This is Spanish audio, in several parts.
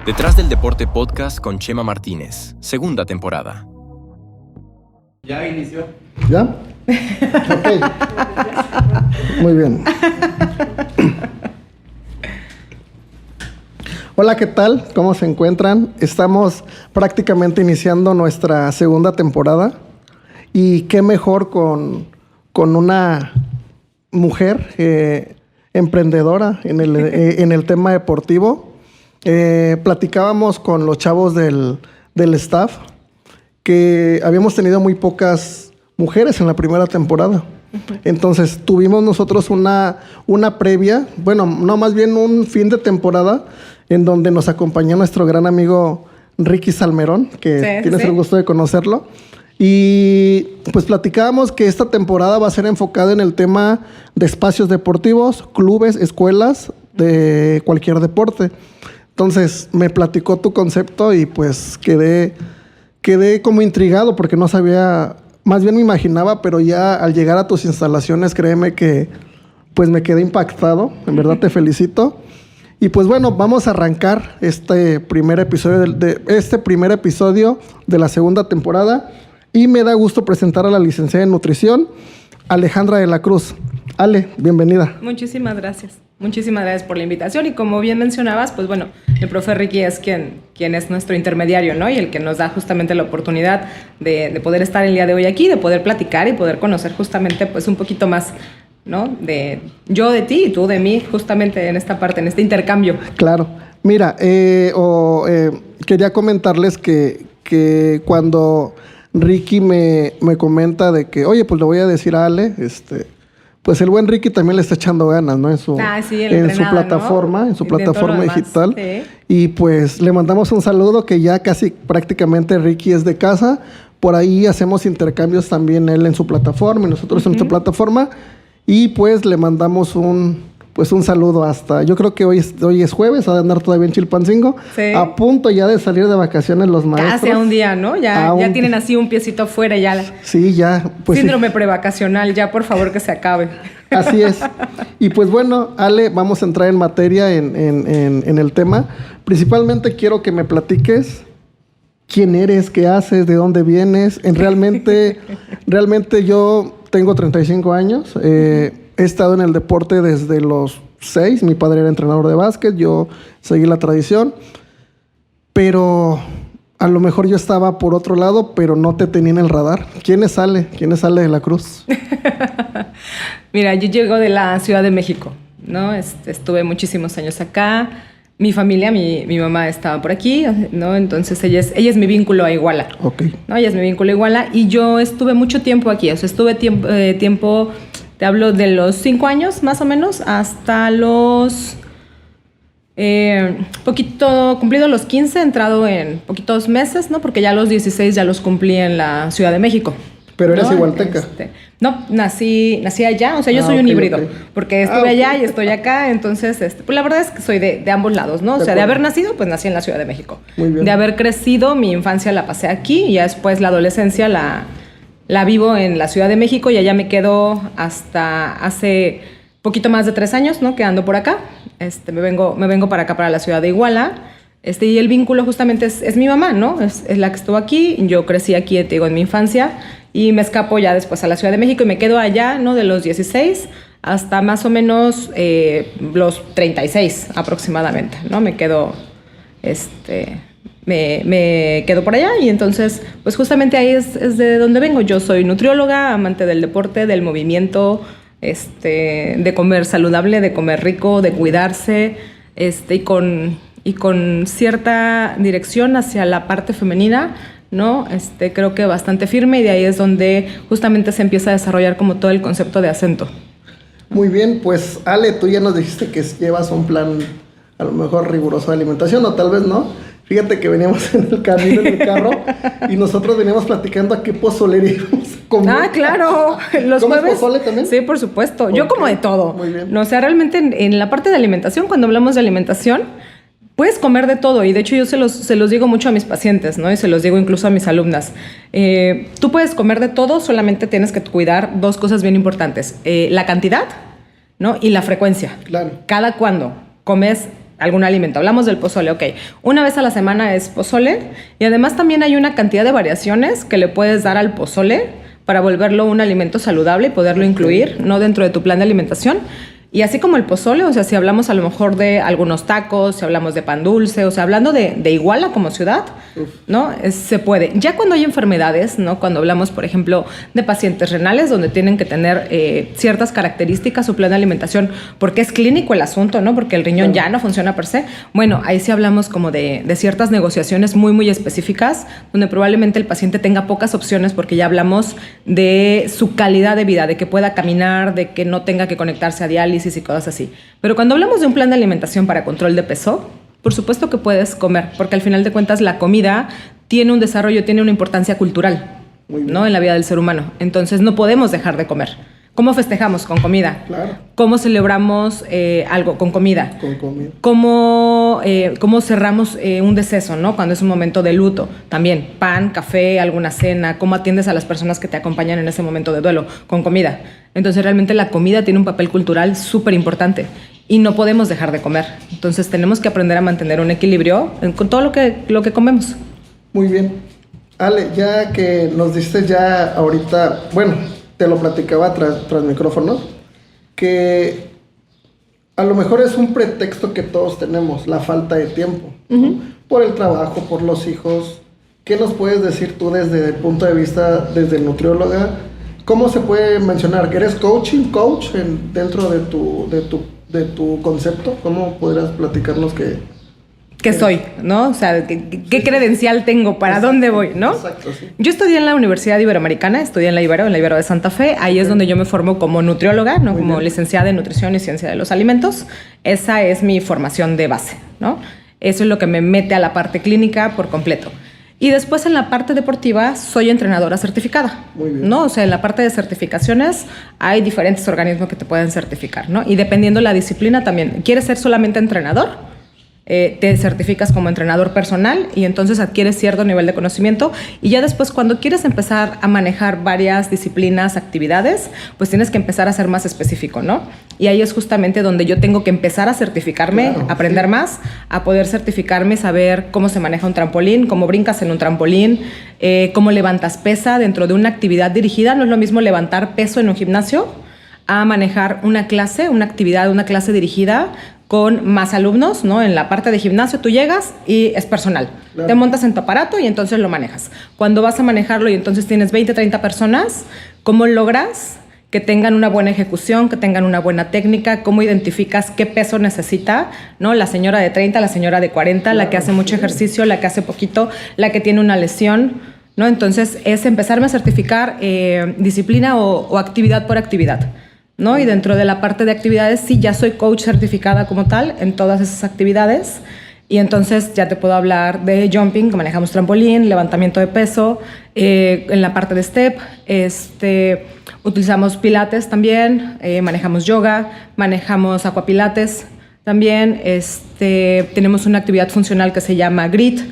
Detrás del Deporte Podcast con Chema Martínez, segunda temporada. Ya inició. ¿Ya? Ok. Muy bien. Hola, ¿qué tal? ¿Cómo se encuentran? Estamos prácticamente iniciando nuestra segunda temporada. Y qué mejor con una mujer emprendedora en el tema deportivo. Platicábamos con los chavos del staff que habíamos tenido muy pocas mujeres en la primera temporada. Entonces tuvimos nosotros una previa, bueno, no, más bien un fin de temporada en donde nos acompañó nuestro gran amigo Ricky Salmerón, que tienes el gusto de conocerlo. Y pues platicábamos que esta temporada va a ser enfocada en el tema de espacios deportivos, clubes, escuelas de cualquier deporte. Entonces me platicó tu concepto y pues quedé como intrigado porque no sabía, más bien me imaginaba, pero ya al llegar a tus instalaciones, créeme que pues me quedé impactado. En verdad te felicito. Y pues bueno, vamos a arrancar este primer episodio de la segunda temporada. Y me da gusto presentar a la licenciada en nutrición, Alejandra de la Cruz. Ale, bienvenida. Muchísimas gracias. Muchísimas gracias por la invitación. Y como bien mencionabas, pues bueno, el profe Ricky es quien es nuestro intermediario, ¿no? Y el que nos da justamente la oportunidad de poder estar el día de hoy aquí, de poder platicar y poder conocer justamente pues un poquito más, ¿no? De yo de ti y tú de mí, justamente en esta parte, en este intercambio. Claro. Mira, quería comentarles que cuando Ricky me comenta de que, oye, pues le voy a decir a Ale, pues el buen Ricky también le está echando ganas, ¿no? En su plataforma, ¿no? En su plataforma digital. Sí. Y pues le mandamos un saludo que ya casi prácticamente Ricky es de casa. Por ahí hacemos intercambios también él en su plataforma y nosotros en nuestra plataforma. Y pues le mandamos un saludo hasta, yo creo que hoy es jueves, a andar todavía en Chilpancingo. Sí. A punto ya de salir de vacaciones los maestros. Casi a un día, ¿no? Ya tienen así un piecito afuera ya. Sí, ya. Pues síndrome prevacacional, ya por favor que se acabe. Así es. Y pues bueno, Ale, vamos a entrar en materia en el tema. Principalmente quiero que me platiques quién eres, qué haces, de dónde vienes. Realmente yo tengo 35 años. He estado en el deporte desde los 6. Mi padre era entrenador de básquet. Yo seguí la tradición. Pero a lo mejor yo estaba por otro lado, pero no te tenía en el radar. ¿Quién es Ale? ¿Quién es Ale de la Cruz? Mira, yo llego de la Ciudad de México, ¿no? Estuve muchísimos años acá. Mi familia, mi mamá estaba por aquí, ¿no? Entonces ella es mi vínculo a Iguala. Ok. ¿No? Ella es mi vínculo a Iguala y yo estuve mucho tiempo aquí. O sea, estuve tiempo, te hablo de los 5 años más o menos, hasta los cumplido los 15, entrado en poquitos meses, ¿no? Porque ya los 16 ya los cumplí en la Ciudad de México. ¿Pero eres igualteca? No, nací allá, o sea, yo soy un híbrido, porque estuve allá y estoy acá, entonces, pues la verdad es que soy de ambos lados, ¿no? O sea, de haber nacido, pues nací en la Ciudad de México. Muy bien. De haber crecido, mi infancia la pasé aquí y ya después la adolescencia la vivo en la Ciudad de México y allá me quedo hasta hace poquito más de 3 años, ¿no? Que ando por acá. Me vengo para acá, para la ciudad de Iguala. Y el vínculo justamente es mi mamá, ¿no? Es la que estuvo aquí. Yo crecí aquí, te digo, en mi infancia y me escapo ya después a la Ciudad de México y me quedo allá, ¿no? De los 16 hasta más o menos los 36 aproximadamente, ¿no? Me quedo por allá y entonces, pues justamente ahí es de donde vengo. Yo soy nutrióloga, amante del deporte, del movimiento, de comer saludable, de comer rico, de cuidarse, y con cierta dirección hacia la parte femenina, ¿no? Creo que bastante firme y de ahí es donde justamente se empieza a desarrollar como todo el concepto de acento. Muy bien, pues Ale, tú ya nos dijiste que llevas un plan a lo mejor riguroso de alimentación o tal vez no. Fíjate que veníamos en el camino, en el carro, y nosotros veníamos platicando a qué pozolería íbamos a comer. Ah, claro. Los ¿Comes jueves, pozole también? Sí, por supuesto. Okay. Yo como de todo. Muy bien. No, o sea, realmente en la parte de alimentación, cuando hablamos de alimentación, puedes comer de todo. Y de hecho yo se los digo mucho a mis pacientes, ¿no? Y se los digo incluso a mis alumnas. Tú puedes comer de todo, solamente tienes que cuidar 2 cosas bien importantes. La cantidad, ¿no? Y la frecuencia. Claro. Cada cuándo comes algún alimento. Hablamos del pozole, ok. Una vez a la semana es pozole y además también hay una cantidad de variaciones que le puedes dar al pozole para volverlo un alimento saludable y poderlo incluir, ¿no? Dentro de tu plan de alimentación. Y así como el pozole, o sea, si hablamos a lo mejor de algunos tacos, si hablamos de pan dulce, o sea, hablando de Iguala como ciudad, ¿no? Se puede. Ya cuando hay enfermedades, ¿no? Cuando hablamos, por ejemplo, de pacientes renales, donde tienen que tener ciertas características su plan de alimentación, porque es clínico el asunto, ¿no? Porque el riñón ya no funciona per se. Bueno, ahí sí hablamos como de ciertas negociaciones muy, muy específicas, donde probablemente el paciente tenga pocas opciones, porque ya hablamos de su calidad de vida, de que pueda caminar, de que no tenga que conectarse a diálisis y cosas así. Pero cuando hablamos de un plan de alimentación para control de peso, por supuesto que puedes comer, porque al final de cuentas la comida tiene un desarrollo, tiene una importancia cultural, ¿no? En la vida del ser humano. Entonces no podemos dejar de comer. ¿Cómo festejamos? Con comida. Claro. ¿Cómo celebramos algo? Con comida. Con comida. ¿Cómo cerramos un deceso, ¿no? Cuando es un momento de luto. También pan, café, alguna cena. ¿Cómo atiendes a las personas que te acompañan en ese momento de duelo? Con comida. Entonces realmente la comida tiene un papel cultural súper importante y no podemos dejar de comer. Entonces tenemos que aprender a mantener un equilibrio con todo lo que comemos. Muy bien. Ale, ya que nos diste ya ahorita, bueno, te lo platicaba tras micrófonos, que a lo mejor es un pretexto que todos tenemos, la falta de tiempo, ¿no? Por el trabajo, por los hijos. ¿Qué nos puedes decir tú desde el punto de vista, desde nutrióloga? ¿Cómo se puede mencionar? ¿Que eres coach dentro de tu concepto? ¿Cómo podrías platicarnos ¿Qué soy? ¿No? O sea, ¿qué credencial tengo? ¿Para dónde voy? ¿No? Exacto, sí. Yo estudié en la Universidad Iberoamericana, estudié en la Ibero de Santa Fe. Ahí es donde yo me formo como nutrióloga, ¿no? Como licenciada en nutrición y ciencia de los alimentos. Esa es mi formación de base, ¿no? Eso es lo que me mete a la parte clínica por completo. Y después en la parte deportiva soy entrenadora certificada, Muy bien. ¿no? O sea, en la parte de certificaciones hay diferentes organismos que te pueden certificar, ¿no? Y dependiendo la disciplina también. ¿Quieres ser solamente entrenador? Te certificas como entrenador personal y entonces adquieres cierto nivel de conocimiento y ya después cuando quieres empezar a manejar varias disciplinas, actividades, pues tienes que empezar a ser más específico, ¿no? Y ahí es justamente donde yo tengo que empezar a certificarme, Claro, aprender sí. más, a poder certificarme, saber cómo se maneja un trampolín, cómo brincas en un trampolín, cómo levantas pesa dentro de una actividad dirigida. No es lo mismo levantar peso en un gimnasio a manejar una clase, una actividad, una clase dirigida con más alumnos, ¿no? En la parte de gimnasio tú llegas y es personal. Claro. Te montas en tu aparato y entonces lo manejas. Cuando vas a manejarlo y entonces tienes 20, 30 personas, ¿cómo logras que tengan una buena ejecución, que tengan una buena técnica? ¿Cómo identificas qué peso necesita, ¿no? La señora de 30, la señora de 40, claro, la que hace mucho ejercicio, la que hace poquito, la que tiene una lesión, ¿no? Entonces es empezarme a certificar disciplina o actividad por actividad, ¿no? Y dentro de la parte de actividades, sí, ya soy coach certificada como tal en todas esas actividades. Y entonces ya te puedo hablar de jumping, que manejamos trampolín, levantamiento de peso, en la parte de step, utilizamos pilates también, manejamos yoga, manejamos aquapilates también, tenemos una actividad funcional que se llama grit,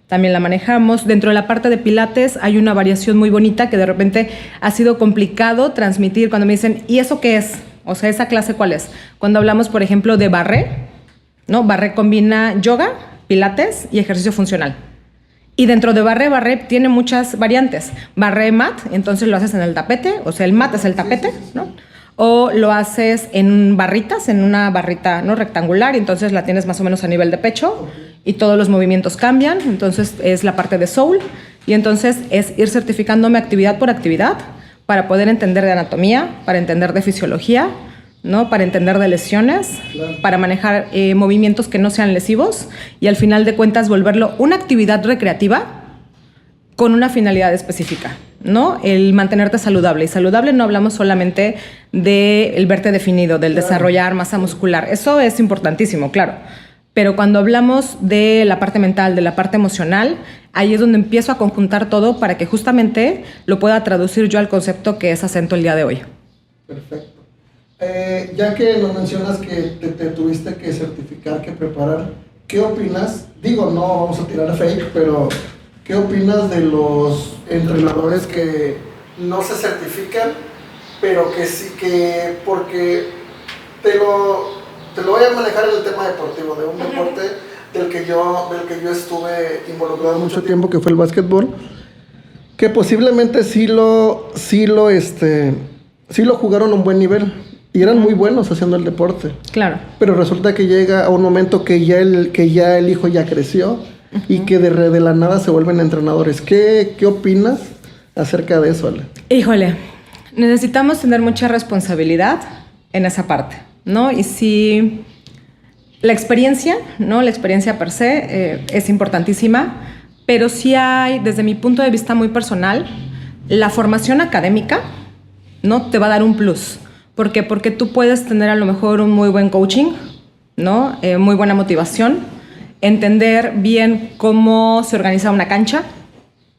también la manejamos. Dentro de la parte de pilates hay una variación muy bonita que de repente ha sido complicado transmitir cuando me dicen, ¿y eso qué es? O sea, ¿esa clase cuál es? Cuando hablamos, por ejemplo, de barré, ¿no? Barré combina yoga, pilates y ejercicio funcional. Y dentro de barré tiene muchas variantes. Barré mat, entonces lo haces en el tapete, o sea, el mat es el tapete, ¿no? O lo haces en barritas, en una barrita, ¿no? Rectangular, y entonces la tienes más o menos a nivel de pecho y todos los movimientos cambian. Entonces es la parte de soul y entonces es ir certificándome actividad por actividad para poder entender de anatomía, para entender de fisiología, ¿no? Para entender de lesiones, claro, para manejar movimientos que no sean lesivos y al final de cuentas volverlo una actividad recreativa con una finalidad específica, ¿no? El mantenerte saludable. Y saludable no hablamos solamente del verte definido, del claro, desarrollar masa muscular. Eso es importantísimo, claro. Pero cuando hablamos de la parte mental, de la parte emocional, ahí es donde empiezo a conjuntar todo para que justamente lo pueda traducir yo al concepto que es Acento el día de hoy. Perfecto. Ya que nos mencionas que te tuviste que certificar, que preparar, ¿qué opinas? Digo, no vamos a tirar fake, pero ¿qué opinas de los entrenadores que no se certifican, pero que sí que porque te lo voy a manejar en el tema deportivo, de un deporte del que yo estuve involucrado mucho tiempo, que fue el básquetbol, que posiblemente sí lo jugaron a un buen nivel y eran muy buenos haciendo el deporte. Claro. Pero resulta que llega a un momento que ya el hijo ya creció y que de la nada se vuelven entrenadores. ¿Qué opinas acerca de eso, Ale? Híjole, necesitamos tener mucha responsabilidad en esa parte, ¿no? Y si la experiencia, ¿no? La experiencia per se es importantísima, pero sí hay, desde mi punto de vista muy personal, la formación académica, ¿no? Te va a dar un plus. ¿Por qué? Porque tú puedes tener a lo mejor un muy buen coaching, ¿no? Muy buena motivación, entender bien cómo se organiza una cancha,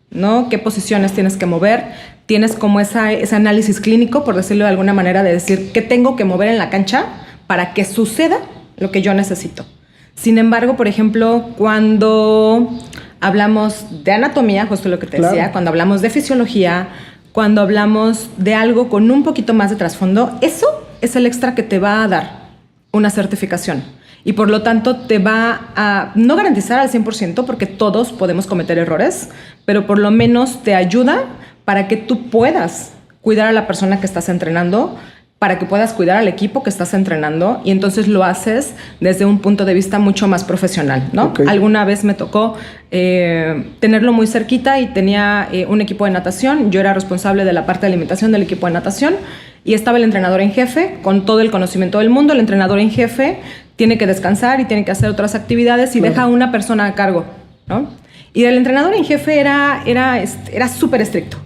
¿no? Qué posiciones tienes que mover, tienes como ese análisis clínico, por decirlo de alguna manera, de decir qué tengo que mover en la cancha para que suceda lo que yo necesito. Sin embargo, por ejemplo, cuando hablamos de anatomía, justo lo que te decía, cuando hablamos de fisiología, cuando hablamos de algo con un poquito más de trasfondo, eso es el extra que te va a dar una certificación. Y por lo tanto te va a no garantizar al 100%, porque todos podemos cometer errores, pero por lo menos te ayuda para que tú puedas cuidar a la persona que estás entrenando, para que puedas cuidar al equipo que estás entrenando, y entonces lo haces desde un punto de vista mucho más profesional, ¿no? Okay. Alguna vez me tocó tenerlo muy cerquita y tenía un equipo de natación. Yo era responsable de la parte de alimentación del equipo de natación y estaba el entrenador en jefe con todo el conocimiento del mundo. El entrenador en jefe tiene que descansar y tiene que hacer otras actividades y deja a una persona a cargo, ¿no? Y el entrenador en jefe era súper estricto.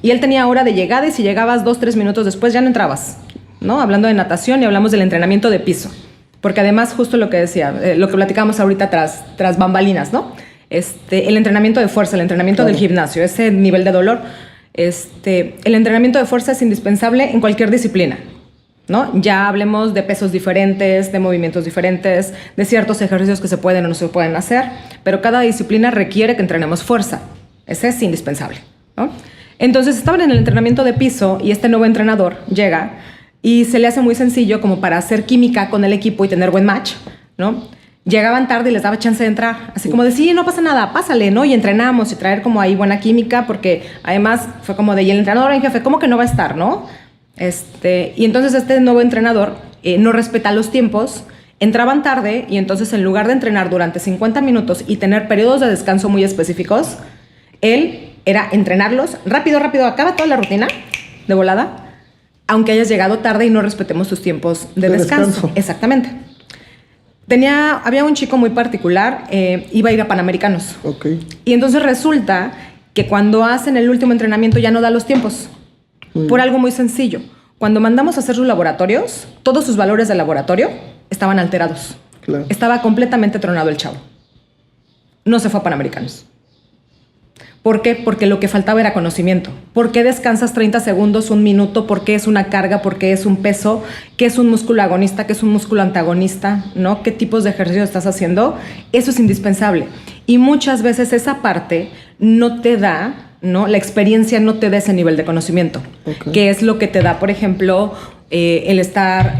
Y él tenía hora de llegada y si llegabas 2-3 minutos después ya no entrabas, ¿no? Hablando de natación y hablamos del entrenamiento de piso. Porque además, justo lo que decía, lo que platicábamos ahorita tras bambalinas, ¿no? El entrenamiento de fuerza, el entrenamiento del gimnasio, ese nivel de dolor. El entrenamiento de fuerza es indispensable en cualquier disciplina, ¿no? Ya hablemos de pesos diferentes, de movimientos diferentes, de ciertos ejercicios que se pueden o no se pueden hacer, pero cada disciplina requiere que entrenemos fuerza. Ese es indispensable, ¿no? Entonces estaban en el entrenamiento de piso y este nuevo entrenador llega y se le hace muy sencillo como para hacer química con el equipo y tener buen match, ¿no? Llegaban tarde y les daba chance de entrar, así como de sí, no pasa nada, pásale, ¿no? Y entrenamos y traer como ahí buena química, porque además fue como de, y el entrenador en jefe, ¿cómo que no va a estar, no? Y entonces este nuevo entrenador no respeta los tiempos, entraban tarde y entonces en lugar de entrenar durante 50 minutos y tener periodos de descanso muy específicos, él era entrenarlos rápido, acaba toda la rutina de volada, aunque hayas llegado tarde y no respetemos tus tiempos de descanso. Exactamente. Había un chico muy particular, iba a ir a Panamericanos. Okay. Y entonces resulta que cuando hacen el último entrenamiento ya no da los tiempos. Por algo muy sencillo. Cuando mandamos a hacer sus laboratorios, todos sus valores de laboratorio estaban alterados. Claro. Estaba completamente tronado el chavo. No se fue a Panamericanos. ¿Por qué? Porque lo que faltaba era conocimiento. ¿Por qué descansas 30 segundos, un minuto? ¿Por qué es una carga? ¿Por qué es un peso? ¿Qué es un músculo agonista? ¿Qué es un músculo antagonista? ¿No? ¿Qué tipos de ejercicios estás haciendo? Eso es indispensable. Y muchas veces esa parte no te da, ¿no? La experiencia no te da ese nivel de conocimiento. Okay. Que es lo que te da, por ejemplo, el estar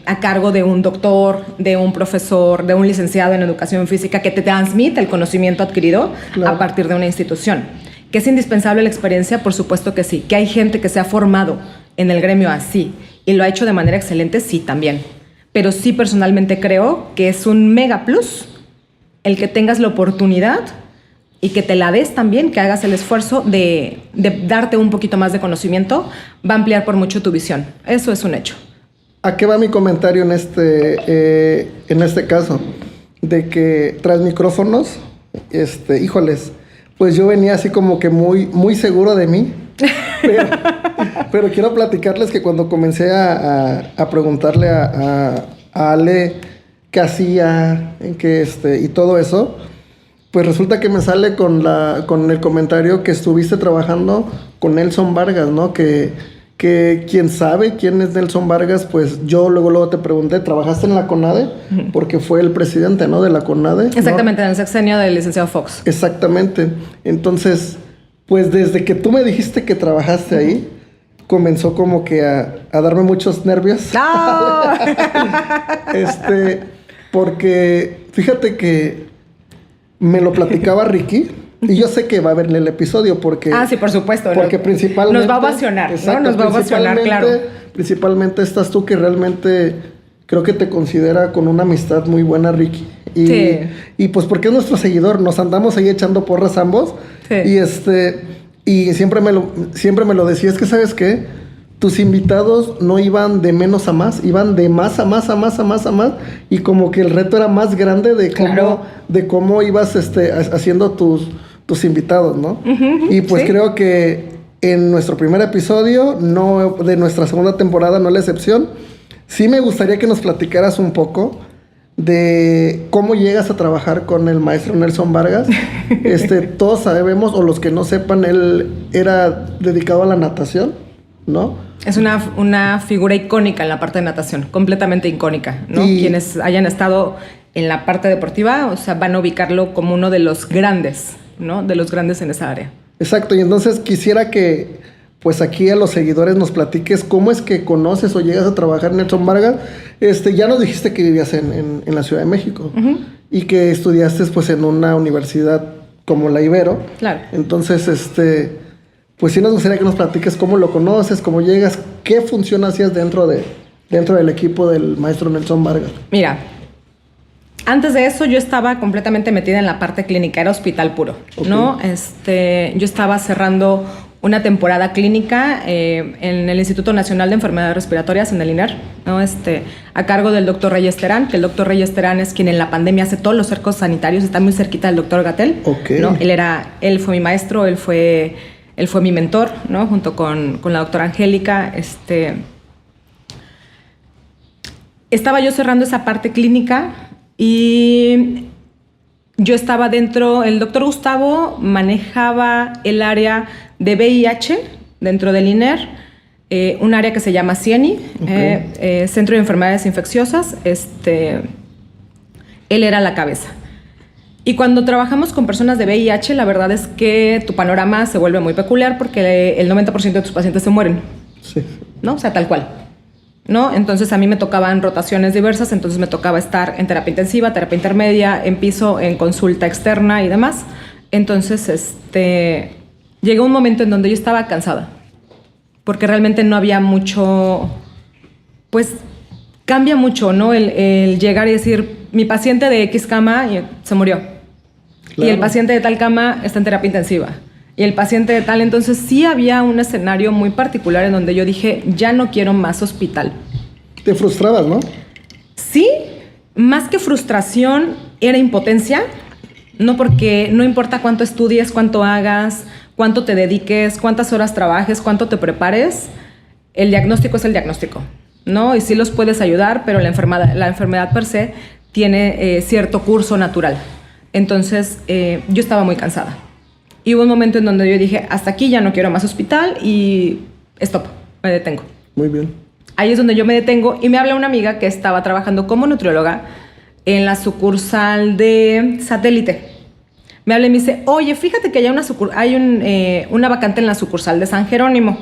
a cargo de un doctor, de un profesor, de un licenciado en educación física que te transmite el conocimiento adquirido a partir de una institución. ¿Que es indispensable la experiencia? Por supuesto que sí. ¿Que hay gente que se ha formado en el gremio así y lo ha hecho de manera excelente? Sí, también. Pero sí, personalmente creo que es un mega plus el que tengas la oportunidad y que te la des también, que hagas el esfuerzo de darte un poquito más de conocimiento, va a ampliar por mucho tu visión. Eso es un hecho. ¿A qué va mi comentario en este caso? De que tras micrófonos, híjoles, pues yo venía así como que muy seguro de mí. Pero quiero platicarles que cuando comencé a preguntarle a Ale qué hacía, y todo eso, pues resulta que me sale con el comentario que estuviste trabajando con Nelson Vargas, ¿no? Que quién sabe quién es Nelson Vargas, pues yo luego te pregunté, ¿trabajaste en la CONADE? Porque fue el presidente, ¿no? De la CONADE. Exactamente, ¿no? En el sexenio del licenciado Fox. Exactamente. Entonces, pues desde que tú me dijiste que trabajaste ahí, comenzó como que a darme muchos nervios. ¡No! Porque fíjate que me lo platicaba Ricky. Y yo sé que va a ver el episodio porque... Sí, por supuesto. Porque principalmente... Nos va a ovacionar, exacto, ¿no? Nos va a ovacionar, claro. Principalmente estás tú que realmente creo que te considera con una amistad muy buena, Ricky. Sí. Y pues porque es nuestro seguidor, nos andamos ahí echando porras ambos. Sí. Y siempre me lo decía, es que ¿sabes qué? Tus invitados no iban de menos a más, iban de más a más a más a más a más. Y como que el reto era más grande de cómo ibas haciendo tus invitados, ¿no? Uh-huh, y pues sí. Creo que en nuestro primer episodio, no de nuestra segunda temporada, no es la excepción. Sí me gustaría que nos platicaras un poco de cómo llegas a trabajar con el maestro Nelson Vargas. Todos sabemos, o los que no sepan, él era dedicado a la natación, ¿no? Es una figura icónica en la parte de natación, completamente icónica, ¿no? Y... Quienes hayan estado en la parte deportiva, o sea, van a ubicarlo como uno de los grandes, ¿no? De los grandes en esa área. Exacto, y entonces quisiera que, pues aquí a los seguidores nos platiques cómo es que conoces o llegas a trabajar en Nelson Vargas. Ya nos dijiste que vivías en la Ciudad de México. Uh-huh. Y que estudiaste pues en una universidad como la Ibero. Claro. Entonces, pues sí nos gustaría que nos platiques cómo lo conoces, cómo llegas, qué función hacías dentro del equipo del maestro Nelson Vargas. Mira, antes de eso yo estaba completamente metida en la parte clínica, era hospital puro, Okay. ¿no? Yo estaba cerrando una temporada clínica en el Instituto Nacional de Enfermedades Respiratorias, en el INER, ¿no? A cargo del doctor Reyes Terán, que el doctor Reyes Terán es quien en la pandemia hace todos los cercos sanitarios, está muy cerquita del doctor Gatell, Okay. ¿no? Él fue mi maestro, él fue mi mentor, ¿no? Junto con la doctora Angélica. Estaba yo cerrando esa parte clínica y yo estaba dentro, el doctor Gustavo manejaba el área de VIH dentro del INER, un área que se llama CIENI, Okay. Centro de Enfermedades Infecciosas. Él era la cabeza. Y cuando trabajamos con personas de VIH, la verdad es que tu panorama se vuelve muy peculiar porque el 90% de tus pacientes se mueren, Sí. ¿no? O sea, tal cual, ¿no? Entonces a mí me tocaban rotaciones diversas, entonces me tocaba estar en terapia intensiva, terapia intermedia, en piso, en consulta externa y demás. Entonces, llegó un momento en donde yo estaba cansada, porque realmente no había mucho, pues cambia mucho, ¿no? El llegar y decir, mi paciente de X cama se murió. Claro. Y el paciente de tal cama está en terapia intensiva. Y el paciente de tal, entonces sí había un escenario muy particular en donde yo dije, ya no quiero más hospital. Te frustrabas, ¿no? Sí, más que frustración, era impotencia. No, porque no importa cuánto estudies, cuánto hagas, cuánto te dediques, cuántas horas trabajes, cuánto te prepares, el diagnóstico es el diagnóstico, ¿no? Y sí los puedes ayudar, pero la enfermedad per se tiene cierto curso natural. Entonces, yo estaba muy cansada. Y hubo un momento en donde yo dije, hasta aquí ya no quiero más hospital y stop, me detengo. Muy bien. Ahí es donde yo me detengo y me habla una amiga que estaba trabajando como nutrióloga en la sucursal de Satélite. Me habla y me dice, oye, fíjate que hay una vacante en la sucursal de San Jerónimo,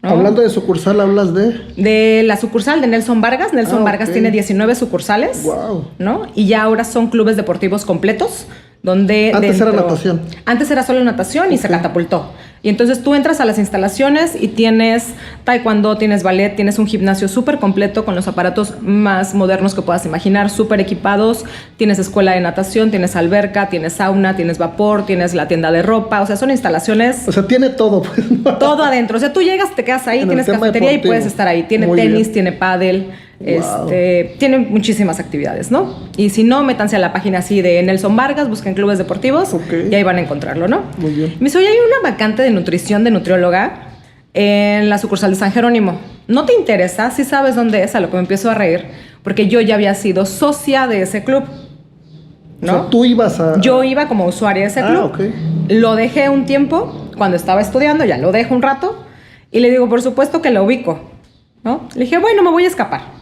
¿no? Hablando de sucursal, ¿hablas de? De la sucursal de Nelson Vargas. Nelson Vargas tiene 19 sucursales. Wow. ¿No? Y ya ahora son clubes deportivos completos. Donde antes era natación. Antes era solo natación y se catapultó. Y entonces tú entras a las instalaciones y tienes taekwondo, tienes ballet, tienes un gimnasio súper completo con los aparatos más modernos que puedas imaginar, súper equipados. Tienes escuela de natación, tienes alberca, tienes sauna, tienes vapor, tienes la tienda de ropa. O sea, son instalaciones... O sea, tiene todo, pues. Todo adentro. O sea, tú llegas, te quedas ahí, tienes cafetería deportivo. Y puedes estar ahí. Tiene muy tenis, bien. tiene pádel. Wow. Tiene muchísimas actividades, ¿no? Y si no, métanse a la página así de Nelson Vargas, busquen clubes deportivos, okay. Y ahí van a encontrarlo, ¿no? Muy bien. Me dice, oye, hay una vacante de nutrición de nutrióloga en la sucursal de San Jerónimo. ¿No te interesa? Si sabes dónde es, a lo que me empiezo a reír, porque yo ya había sido socia de ese club, ¿no? O sea, tú ibas a... Yo iba como usuaria de ese club. Okay. Lo dejé un tiempo, cuando estaba estudiando, ya lo dejo un rato, y le digo, por supuesto que lo ubico, ¿no? Le dije, bueno, me voy a escapar.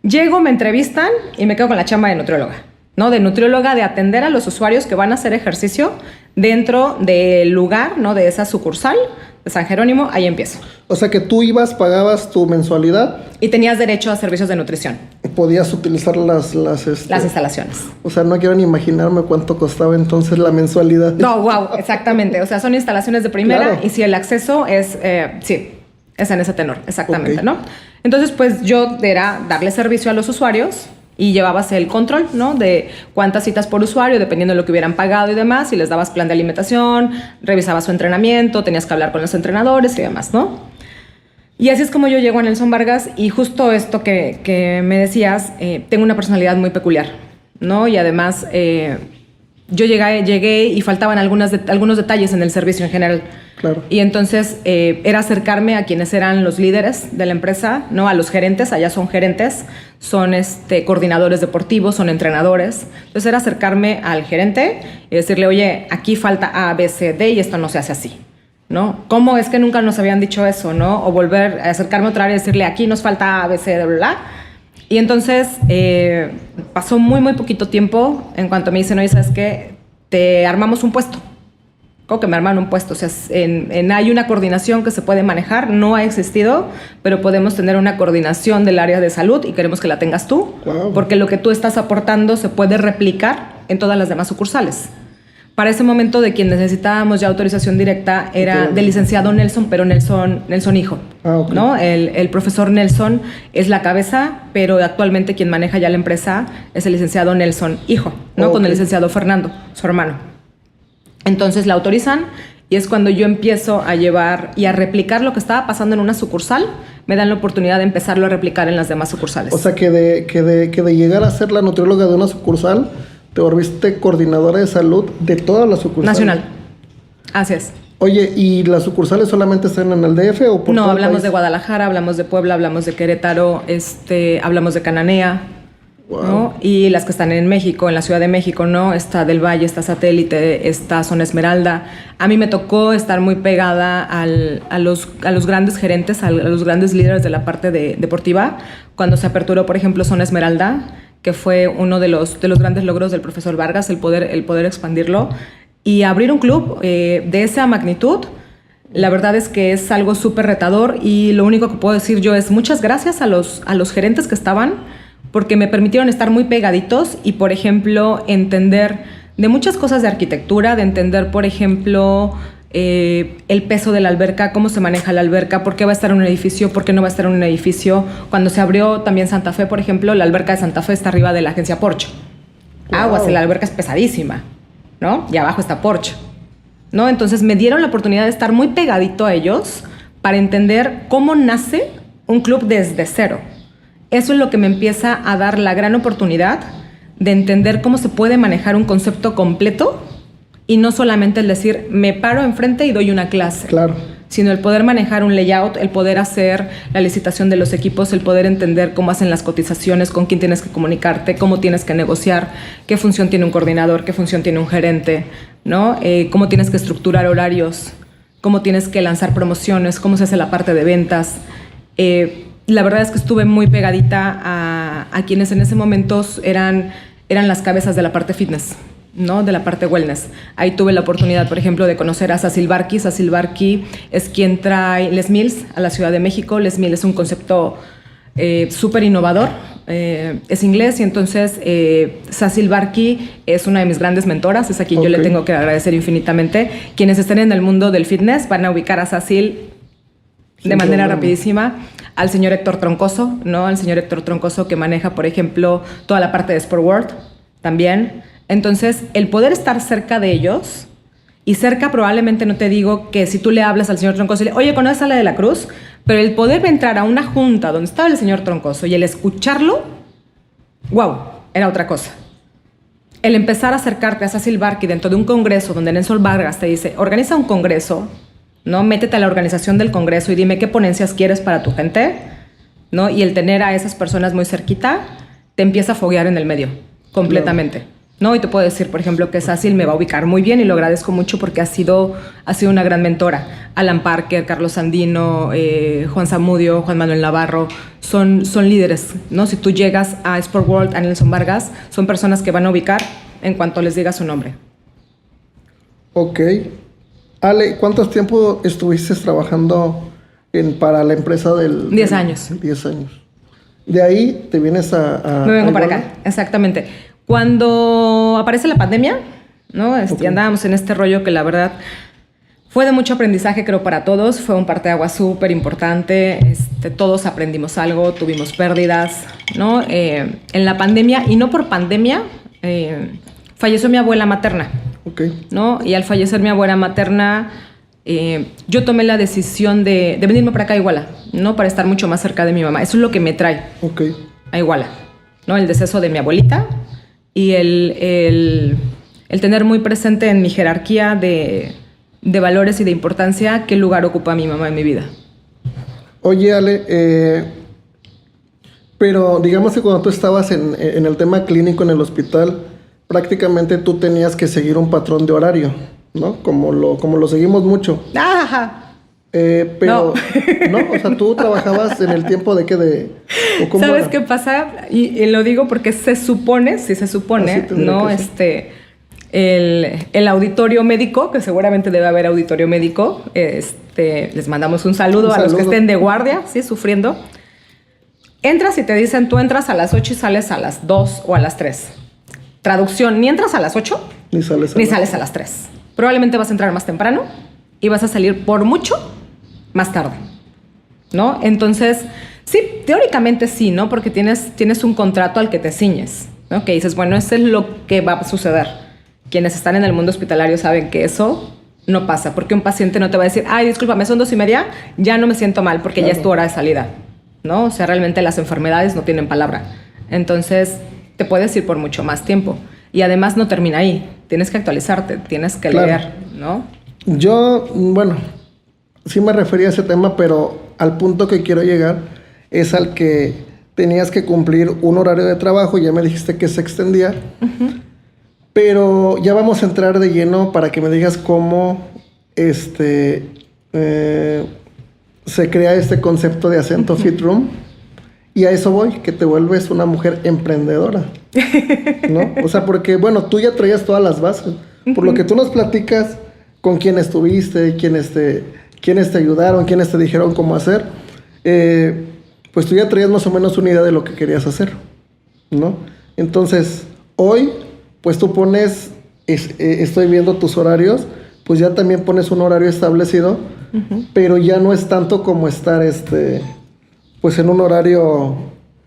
Llego, me entrevistan y me quedo con la chamba de nutrióloga. ¿no? De nutrióloga, de atender a los usuarios que van a hacer ejercicio dentro del lugar, ¿no? De esa sucursal de San Jerónimo, ahí empiezo. O sea que tú ibas, pagabas tu mensualidad. Y tenías derecho a servicios de nutrición. Podías utilizar las instalaciones. O sea, no quiero ni imaginarme cuánto costaba entonces la mensualidad. No, wow, exactamente. O sea, son instalaciones de primera, claro. Y si el acceso es, sí, es en ese tenor, exactamente, okay. ¿No? Entonces, pues yo era darle servicio a los usuarios y llevabas el control, ¿no? De cuántas citas por usuario, dependiendo de lo que hubieran pagado y demás, y les dabas plan de alimentación, revisabas su entrenamiento, tenías que hablar con los entrenadores y demás, ¿no? Y así es como yo llego a Nelson Vargas, y justo esto que me decías, tengo una personalidad muy peculiar, ¿no? Y además, yo llegué y faltaban algunos detalles en el servicio en general. Claro. Y entonces era acercarme a quienes eran los líderes de la empresa, ¿no? A los gerentes, allá son gerentes, son coordinadores deportivos, son entrenadores. Entonces era acercarme al gerente y decirle, oye, aquí falta A, B, C, D y esto no se hace así, ¿no? ¿Cómo es que nunca nos habían dicho eso, no? O volver a acercarme otra vez y decirle, aquí nos falta A, B, C, D, bla, bla. Y entonces pasó muy, muy poquito tiempo en cuanto me dicen, oye, ¿sabes qué? Te armamos un puesto. ¿Cómo que me arman un puesto? O sea, hay una coordinación que se puede manejar, no ha existido, pero podemos tener una coordinación del área de salud y queremos que la tengas tú, wow. Porque lo que tú estás aportando se puede replicar en todas las demás sucursales. Para ese momento de quien necesitábamos ya autorización directa era del licenciado Nelson, pero Nelson hijo, okay. ¿No? El profesor Nelson es la cabeza, pero actualmente quien maneja ya la empresa es el licenciado Nelson hijo, ¿no? Okay. Con el licenciado Fernando, su hermano. Entonces la autorizan y es cuando yo empiezo a llevar y a replicar lo que estaba pasando en una sucursal, me dan la oportunidad de empezarlo a replicar en las demás sucursales. O sea, que de llegar a ser la nutrióloga de una sucursal, te volviste coordinadora de salud de todas las sucursales. Nacional. Así es. Oye, ¿y las sucursales solamente están en el DF o por No, todo el hablamos país? de Guadalajara, hablamos de Puebla, hablamos de Querétaro, hablamos de Cananea. Wow. ¿No? Y las que están en México, en la Ciudad de México, ¿no? Está Del Valle, está Satélite, está Zona Esmeralda. A mí me tocó estar muy pegada a los grandes gerentes, a los grandes líderes de la parte deportiva. Cuando se aperturó, por ejemplo, Zona Esmeralda, que fue uno de los grandes logros del profesor Vargas, el poder expandirlo. Y abrir un club de esa magnitud, la verdad es que es algo súper retador. Y lo único que puedo decir yo es muchas gracias a los gerentes que estaban, porque me permitieron estar muy pegaditos y, por ejemplo, entender de muchas cosas de arquitectura, de entender, por ejemplo, el peso de la alberca, cómo se maneja la alberca, por qué va a estar en un edificio, por qué no va a estar en un edificio. Cuando se abrió también Santa Fe, por ejemplo, la alberca de Santa Fe está arriba de la agencia Porsche. Wow. Aguas, la alberca es pesadísima, ¿no? Y abajo está Porsche, ¿no? Entonces me dieron la oportunidad de estar muy pegadito a ellos para entender cómo nace un club desde cero. Eso es lo que me empieza a dar la gran oportunidad de entender cómo se puede manejar un concepto completo y no solamente el decir, me paro enfrente y doy una clase. Claro. Sino el poder manejar un layout, el poder hacer la licitación de los equipos, el poder entender cómo hacen las cotizaciones, con quién tienes que comunicarte, cómo tienes que negociar, qué función tiene un coordinador, qué función tiene un gerente, ¿no? Cómo tienes que estructurar horarios, cómo tienes que lanzar promociones, cómo se hace la parte de ventas. La verdad es que estuve muy pegadita a quienes en ese momento eran las cabezas de la parte fitness, ¿no? De la parte wellness. Ahí tuve la oportunidad, por ejemplo, de conocer a Cecil Barkey. Cecil Barkey es quien trae Les Mills a la Ciudad de México. Les Mills es un concepto súper innovador. Es inglés y entonces Cecil Barkey es una de mis grandes mentoras. Es a quien yo le tengo que agradecer infinitamente. Quienes estén en el mundo del fitness van a ubicar a Cecil de manera rapidísima. Al señor Héctor Troncoso, ¿no? Al señor Héctor Troncoso que maneja, por ejemplo, toda la parte de Sport World también. Entonces, el poder estar cerca de ellos, y cerca probablemente no te digo que si tú le hablas al señor Troncoso y le oye, ¿conoces a la de la Cruz? Pero el poder entrar a una junta donde estaba el señor Troncoso y el escucharlo, wow, era otra cosa. El empezar a acercarte a Cecil Barkey dentro de un congreso donde Nelson Vargas te dice, organiza un congreso, ¿no? Métete a la organización del congreso y dime qué ponencias quieres para tu gente, ¿no? Y el tener a esas personas muy cerquita te empieza a foguear en el medio, completamente. Claro. ¿no? Y te puedo decir, por ejemplo, que Sácil me va a ubicar muy bien y lo agradezco mucho porque ha sido una gran mentora. Alan Parker, Carlos Sandino, Juan Zamudio, Juan Manuel Navarro, son líderes, ¿no? Si tú llegas a Sport World, a Nelson Vargas, son personas que van a ubicar en cuanto les diga su nombre. Ok. Ale, ¿cuánto tiempo estuviste trabajando para la empresa del... 10 años. 10 años. De ahí te vienes Me vengo para acá, exactamente. Cuando aparece la pandemia, ¿no? Okay. Andábamos en este rollo que la verdad fue de mucho aprendizaje, creo, para todos. Fue un parteaguas súper importante. Todos aprendimos algo, tuvimos pérdidas, ¿no? En la pandemia, y no por pandemia, falleció mi abuela materna. Okay. ¿No? Y al fallecer mi abuela materna, yo tomé la decisión de venirme para acá a Iguala, ¿no? Para estar mucho más cerca de mi mamá. Eso es lo que me trae a Iguala, ¿no? El deceso de mi abuelita y el tener muy presente en mi jerarquía de valores y de importancia qué lugar ocupa mi mamá en mi vida. Oye, Ale, pero digamos que cuando tú estabas en el tema clínico en el hospital, prácticamente tú tenías que seguir un patrón de horario, ¿no? Como lo seguimos mucho. ¡Ajá! Pero, no. O sea, tú trabajabas en el tiempo de qué, ¿o cómo ¿Sabes era? qué pasa? Y lo digo porque se supone, ¿no? El auditorio médico, que seguramente debe haber auditorio médico, les mandamos un saludo a los que estén de guardia, ¿sí? Sufriendo. Entras y te dicen, tú entras a las 8 y sales a las 2 o a las 3. Traducción, ni entras a las 8, ni sales a las 3. Probablemente vas a entrar más temprano y vas a salir por mucho más tarde, ¿no? Entonces, sí, teóricamente sí, ¿no? Porque tienes un contrato al que te ciñes, ¿no? Que dices, bueno, eso es lo que va a suceder. Quienes están en el mundo hospitalario saben que eso no pasa, porque un paciente no te va a decir, ay, discúlpame, son 2:30, ya no me siento mal porque claro, ya es tu hora de salida, ¿no? O sea, realmente las enfermedades no tienen palabra. Entonces, te puedes ir por mucho más tiempo. Y además no termina ahí. Tienes que actualizarte, tienes que leer, ¿no? Yo, bueno, sí me refería a ese tema, pero al punto que quiero llegar es al que tenías que cumplir un horario de trabajo. Ya me dijiste que se extendía. Uh-huh. Pero ya vamos a entrar de lleno para que me digas cómo se crea este concepto de Acento Fit Room. Y a eso voy, que te vuelves una mujer emprendedora, ¿no? O sea, porque, bueno, tú ya traías todas las bases. Por lo que tú nos platicas con quién estuviste, quiénes te ayudaron, quiénes te dijeron cómo hacer, pues tú ya traías más o menos una idea de lo que querías hacer, ¿no? Entonces, hoy, pues tú pones, estoy viendo tus horarios, pues ya también pones un horario establecido, uh-huh, pero ya no es tanto como estar, pues en un horario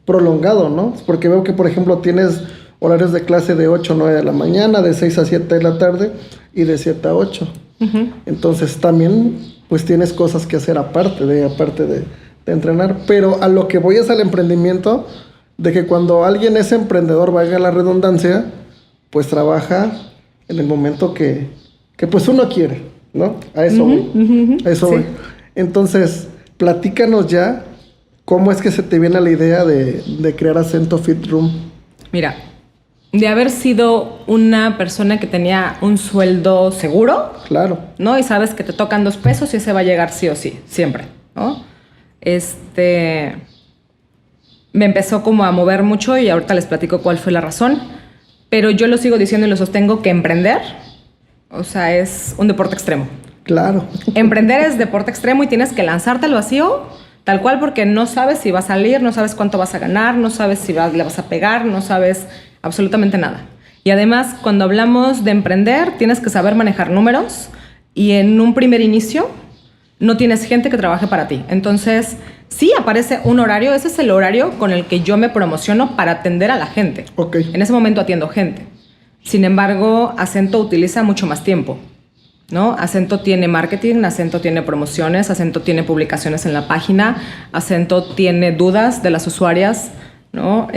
prolongado, ¿no? Porque veo que, por ejemplo, tienes horarios de clase de 8 a 9 de la mañana, de 6 a 7 de la tarde y de 7 a 8. Uh-huh. Entonces también, pues tienes cosas que hacer aparte de entrenar. Pero a lo que voy es al emprendimiento, de que cuando alguien es emprendedor, valga la redundancia, pues trabaja en el momento que pues uno quiere, ¿no? A eso voy. Uh-huh. A eso voy. Entonces, platícanos ya cómo es que se te viene la idea de crear Acento Fit Room. Mira, de haber sido una persona que tenía un sueldo seguro, claro, ¿no? Y sabes que te tocan 2 pesos y ese va a llegar sí o sí, siempre, ¿no? Me empezó como a mover mucho y ahorita les platico cuál fue la razón, pero yo lo sigo diciendo y lo sostengo que emprender, o sea, es un deporte extremo. Claro. Emprender es deporte extremo y tienes que lanzarte al vacío, tal cual, porque no sabes si va a salir, no sabes cuánto vas a ganar, no sabes si le vas a pegar, no sabes absolutamente nada. Y además, cuando hablamos de emprender, tienes que saber manejar números y en un primer inicio no tienes gente que trabaje para ti. Entonces, sí aparece un horario, ese es el horario con el que yo me promociono para atender a la gente. Okay. En ese momento atiendo gente. Sin embargo, Acento utiliza mucho más tiempo, ¿no? Acento tiene marketing, Acento tiene promociones, Acento tiene publicaciones en la página, Acento tiene dudas de las usuarias, ¿no?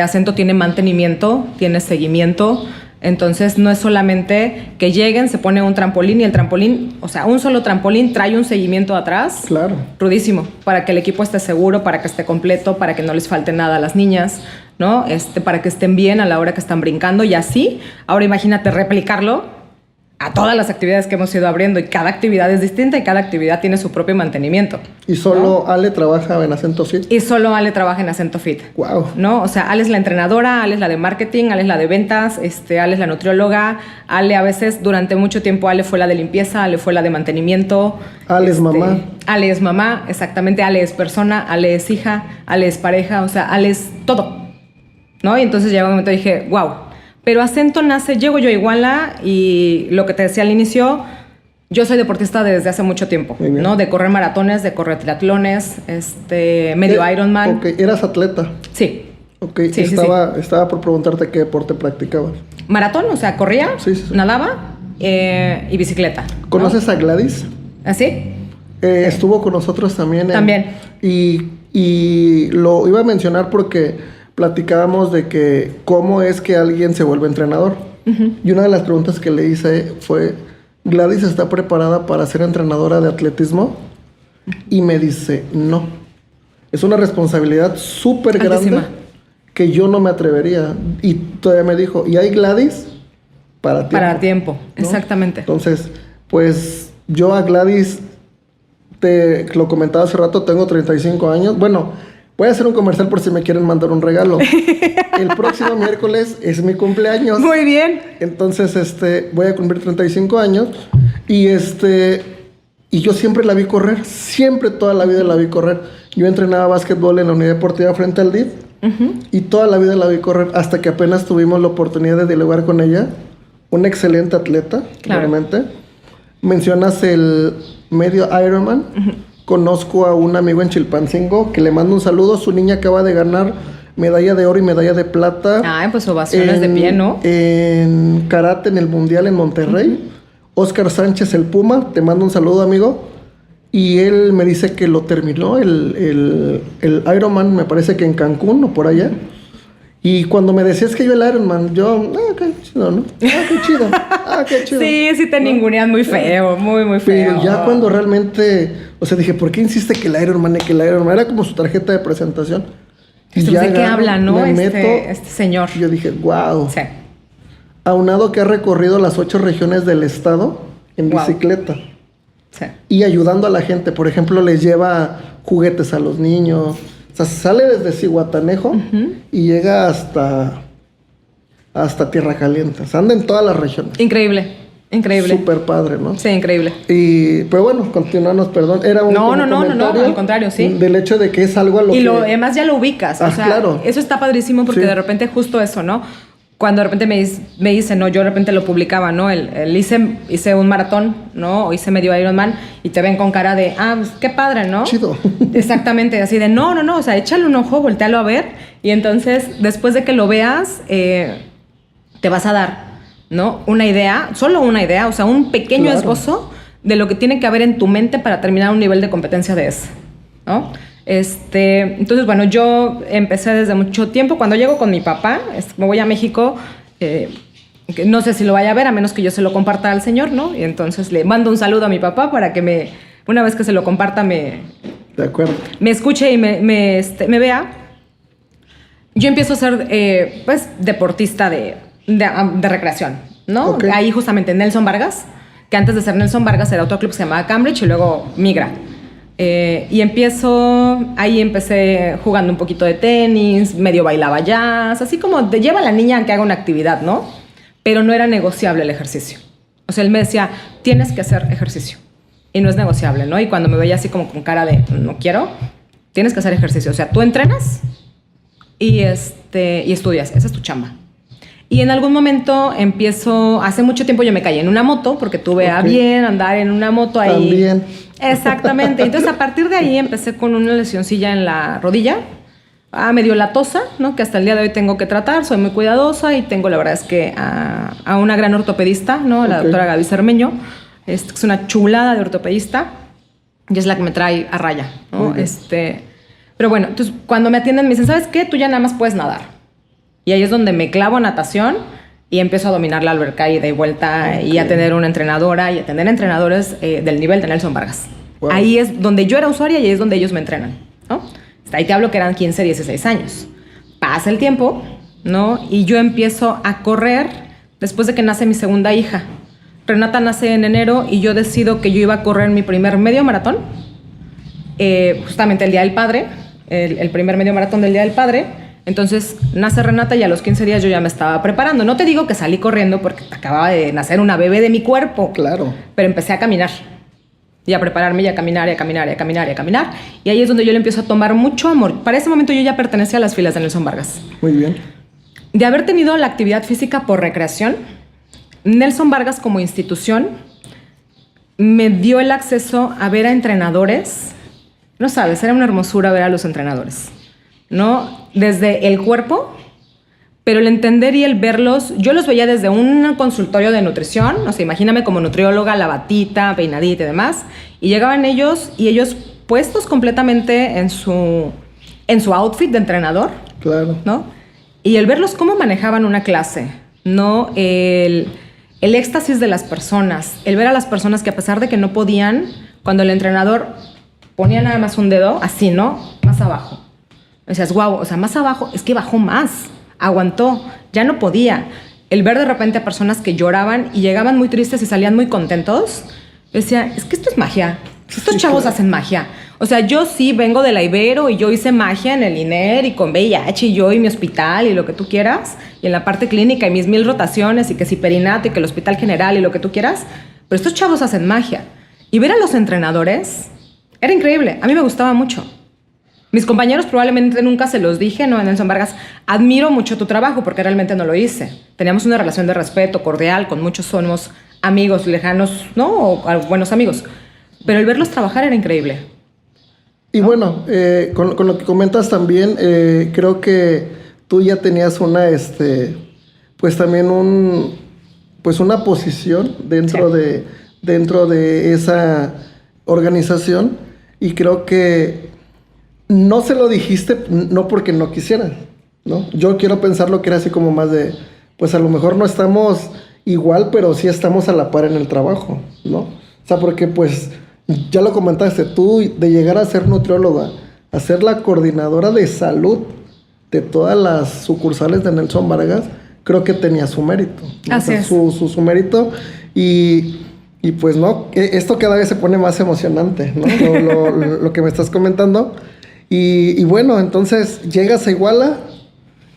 Acento tiene mantenimiento, tiene seguimiento. Entonces no es solamente que lleguen, se pone un trampolín y el trampolín, o sea, un solo trampolín trae un seguimiento atrás. Claro. Rudísimo, para que el equipo esté seguro, para que esté completo, para que no les falte nada a las niñas, ¿no? Para que estén bien a la hora que están brincando y así. Ahora imagínate replicarlo a todas las actividades que hemos ido abriendo y cada actividad es distinta y cada actividad tiene su propio mantenimiento. ¿Y solo Ale trabaja en Acento Fit? Y solo Ale trabaja en Acento Fit. Wow. ¿No? O sea, Ale es la entrenadora, Ale es la de marketing, Ale es la de ventas, Ale es la nutrióloga, Ale a veces durante mucho tiempo Ale fue la de limpieza, Ale fue la de mantenimiento. Ale es mamá. Ale es mamá, exactamente. Ale es persona, Ale es hija, Ale es pareja, o sea, Ale es todo, ¿no? Y entonces llegó un momento y dije, wow. Pero Acento nace, llego yo a Iguala y lo que te decía al inicio, yo soy deportista desde hace mucho tiempo, ¿no? De correr maratones, de correr triatlones, medio Ironman. Ok, ¿eras atleta? Sí. Ok, Sí, estaba por preguntarte qué deporte practicabas. Maratón, o sea, corría, Sí. nadaba y bicicleta. ¿no? ¿Conoces a Gladys? ¿Así? Estuvo con nosotros también. También. Y lo iba a mencionar porque platicábamos de que cómo es que alguien se vuelve entrenador. Y una de las preguntas que le hice fue, ¿Gladys está preparada para ser entrenadora de atletismo? Y me dice, no. Es una responsabilidad súper grande que yo no me atrevería. Y todavía me dijo, ¿y hay Gladys? Para tiempo. Para tiempo, ¿no? exactamente. Entonces, pues yo a Gladys, te lo comentaba hace rato, tengo 35 años. Bueno, voy a hacer un comercial por si me quieren mandar un regalo. El próximo miércoles es mi cumpleaños. Muy bien. Entonces, voy a cumplir 35 años. Y yo siempre la vi correr. Siempre, toda la vida la vi correr. Yo entrenaba básquetbol en la unidad deportiva frente al DIF. Y toda la vida la vi correr. Hasta que apenas tuvimos la oportunidad de dialogar con ella. Una excelente atleta, claramente. Mencionas el medio Ironman. Conozco a un amigo en Chilpancingo que le mando un saludo. Su niña acaba de ganar medalla de oro y medalla de plata. Ay, pues ovaciones de pie, ¿no? En karate en el Mundial en Monterrey. Oscar Sánchez, el Puma. Te mando un saludo, amigo. Y él me dice que lo terminó, el Ironman, me parece que en Cancún o por allá. Y cuando me decías que yo el Ironman, yo, qué chido, ¿no? Qué chido. Qué chido. Sí te ningunean muy feo, muy feo. Pero ya cuando realmente, o sea, dije, ¿por qué insiste que el Ironman? Era como su tarjeta de presentación. Y ya ¿de qué habla, no? Este señor. Yo dije, wow. Sí. Aunado que ha recorrido las 8 regiones del estado en bicicleta. Sí. Y ayudando a la gente. Por ejemplo, les lleva juguetes a los niños. O sea, sale desde Zihuatanejo y llega hasta Tierra Caliente. O sea, anda en todas las regiones. Increíble. Súper padre, ¿no? Sí, increíble. Pero bueno, continuamos, perdón. Era un No, al contrario, sí. Del hecho de que es algo a lo que... Y además ya lo ubicas. O sea, claro. Eso está padrísimo porque de repente justo eso, ¿no? Cuando de repente me dice, ¿no? Yo de repente lo publicaba, ¿no? Hice un maratón, ¿no? O hice medio Ironman y te ven con cara de, pues qué padre, ¿no? Chido. Exactamente, así de, no, o sea, échale un ojo, voltealo a ver y entonces, después de que lo veas, te vas a dar, ¿no? Una idea, solo una idea, o sea, un pequeño esbozo de lo que tiene que haber en tu mente para terminar un nivel de competencia de ese, ¿no? Entonces, bueno, yo empecé desde mucho tiempo. Cuando llego con mi papá, me voy a México, que no sé si lo vaya a ver, a menos que yo se lo comparta al señor, ¿no? Y entonces le mando un saludo a mi papá para que una vez que se lo comparta, De acuerdo. me escuche y me vea. Yo empiezo a ser, pues, deportista de recreación, ¿no? Okay. Ahí justamente en Nelson Vargas, que antes de ser Nelson Vargas era otro club que se llamaba Cambridge y luego migra. Y ahí empecé jugando un poquito de tenis, medio bailaba jazz, así como te lleva a la niña a que haga una actividad, ¿no? Pero no era negociable el ejercicio. O sea, él me decía, tienes que hacer ejercicio. Y no es negociable, ¿no? Y cuando me veía así como con cara de, no quiero, tienes que hacer ejercicio. O sea, tú entrenas y estudias. Esa es tu chamba. Y en algún momento hace mucho tiempo yo me caí en una moto, porque tuve a bien andar en una moto ahí. También. Exactamente. Entonces, a partir de ahí empecé con una lesioncilla en la rodilla, medio latosa, ¿no? Que hasta el día de hoy tengo que tratar. Soy muy cuidadosa y tengo, la verdad es que a una gran ortopedista, ¿no? La doctora Gaby Cermeño, es una chulada de ortopedista y es la que me trae a raya, ¿no? Pero bueno, entonces cuando me atienden me dicen, ¿sabes qué? Tú ya nada más puedes nadar. Y ahí es donde me clavo a natación y empiezo a dominar la alberca y de vuelta y a tener una entrenadora y a tener entrenadores del nivel de Nelson Vargas. Wow. Ahí es donde yo era usuaria y ahí es donde ellos me entrenan, ¿no? Ahí te hablo que eran 15, 16 años. Pasa el tiempo, ¿no? Y yo empiezo a correr después de que nace mi segunda hija. Renata nace en enero y yo decido que yo iba a correr mi primer medio maratón, justamente el Día del Padre, el primer medio maratón del Día del Padre. Entonces nace Renata y a los 15 días yo ya me estaba preparando. No te digo que salí corriendo porque acababa de nacer una bebé de mi cuerpo. Claro. Pero empecé a caminar y a prepararme y a caminar y a caminar y a caminar y a caminar. Y ahí es donde yo le empiezo a tomar mucho amor. Para ese momento yo ya pertenecía a las filas de Nelson Vargas. Muy bien. De haber tenido la actividad física por recreación, Nelson Vargas como institución me dio el acceso a ver a entrenadores. No sabes, era una hermosura ver a los entrenadores, ¿no? Desde el cuerpo, pero el entender y el verlos, yo los veía desde un consultorio de nutrición, o sea, imagíname como nutrióloga, la batita, peinadita y demás, y llegaban ellos y ellos puestos completamente en su outfit de entrenador, Claro. ¿no? Y el verlos cómo manejaban una clase, ¿no? El éxtasis de las personas, el ver a las personas que a pesar de que no podían, cuando el entrenador ponía nada más un dedo, así, ¿no? Más abajo. Decías, wow, o sea, más abajo, es que bajó más, aguantó, ya no podía. El ver de repente a personas que lloraban y llegaban muy tristes y salían muy contentos, decía, es que esto es magia, estos chavos hacen magia. O sea, yo sí vengo de la Ibero y yo hice magia en el INER y con VIH y yo y mi hospital y lo que tú quieras, y en la parte clínica y mis 1000 rotaciones y que si perinato y que el hospital general y lo que tú quieras, pero estos chavos hacen magia. Y ver a los entrenadores era increíble, a mí me gustaba mucho. Mis compañeros probablemente nunca se los dije, ¿no? Nelson Vargas, admiro mucho tu trabajo porque realmente no lo hice. Teníamos una relación de respeto cordial, con muchos somos amigos lejanos, ¿no? O buenos amigos. Pero el verlos trabajar era increíble. Y bueno, con lo que comentas también, creo que tú ya tenías pues también una posición dentro de esa organización, y creo que no se lo dijiste, no porque no quisieras, ¿no? Yo quiero pensarlo que era así como más de, pues a lo mejor no estamos igual, pero sí estamos a la par en el trabajo, ¿no? O sea, porque pues, ya lo comentaste, tú de llegar a ser nutrióloga, a ser la coordinadora de salud de todas las sucursales de Nelson Vargas, creo que tenía su mérito, ¿no? Así es. Su mérito, y pues no, esto cada vez se pone más emocionante, ¿no? Lo que me estás comentando. Y bueno, entonces llegas a Iguala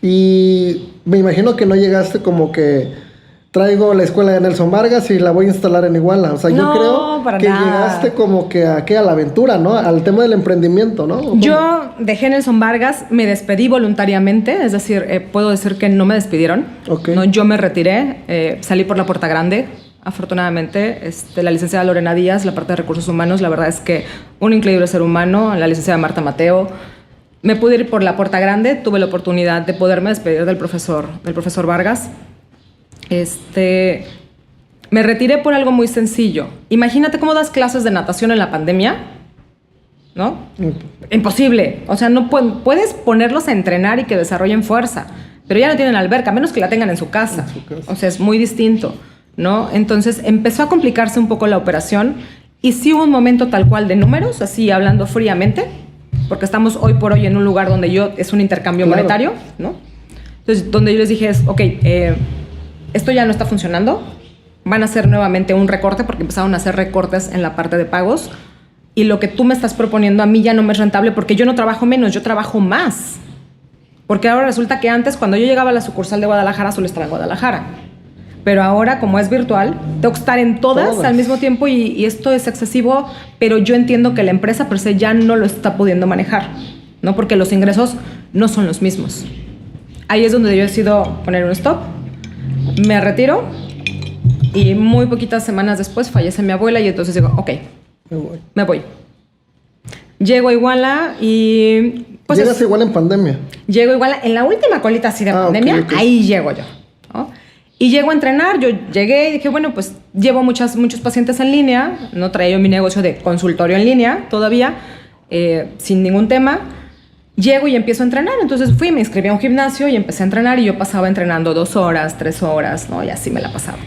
y me imagino que no llegaste como que traigo la escuela de Nelson Vargas y la voy a instalar en Iguala. O sea, yo creo que llegaste como que a la aventura, ¿no? Al tema del emprendimiento, ¿no? Yo dejé Nelson Vargas, me despedí voluntariamente, es decir, puedo decir que no me despidieron. Okay. ¿No? Yo me retiré, salí por la puerta grande. Afortunadamente, la licenciada Lorena Díaz, la parte de recursos humanos, la verdad es que un increíble ser humano, la licenciada Marta Mateo. Me pude ir por la puerta grande, tuve la oportunidad de poderme despedir del profesor Vargas. Me retiré por algo muy sencillo. Imagínate cómo das clases de natación en la pandemia, ¿no? Imposible. O sea, no puedes ponerlos a entrenar y que desarrollen fuerza, pero ya no tienen alberca, a menos que la tengan en su casa. O sea, es muy distinto, ¿no? Entonces empezó a complicarse un poco la operación y sí hubo un momento tal cual de números, así hablando fríamente, porque estamos hoy por hoy en un lugar donde es un intercambio monetario, ¿no? Entonces, donde yo les dije ok, esto ya no está funcionando, van a hacer nuevamente un recorte, porque empezaron a hacer recortes en la parte de pagos, y lo que tú me estás proponiendo a mí ya no me es rentable, porque yo no trabajo menos, yo trabajo más. Porque ahora resulta que antes, cuando yo llegaba a la sucursal de Guadalajara, solo estaba en Guadalajara. Pero ahora, como es virtual, tengo que estar en todas al mismo tiempo y esto es excesivo, pero yo entiendo que la empresa per se ya no lo está pudiendo manejar, ¿no? Porque los ingresos no son los mismos. Ahí es donde yo decido poner un stop, me retiro y muy poquitas semanas después fallece mi abuela y entonces digo, ok, me voy. Llego a Iguala y... pues ¿llegas a Iguala en pandemia? Llego a Iguala en la última colita así de pandemia, okay. Ahí llego yo, ¿no? Y llego a entrenar, yo llegué y dije, bueno, pues llevo muchos pacientes en línea, no traía yo mi negocio de consultorio en línea todavía, sin ningún tema. Llego y empiezo a entrenar, entonces fui, me inscribí a un gimnasio y empecé a entrenar y yo pasaba entrenando 2 horas, 3 horas, ¿no? Y así me la pasaba.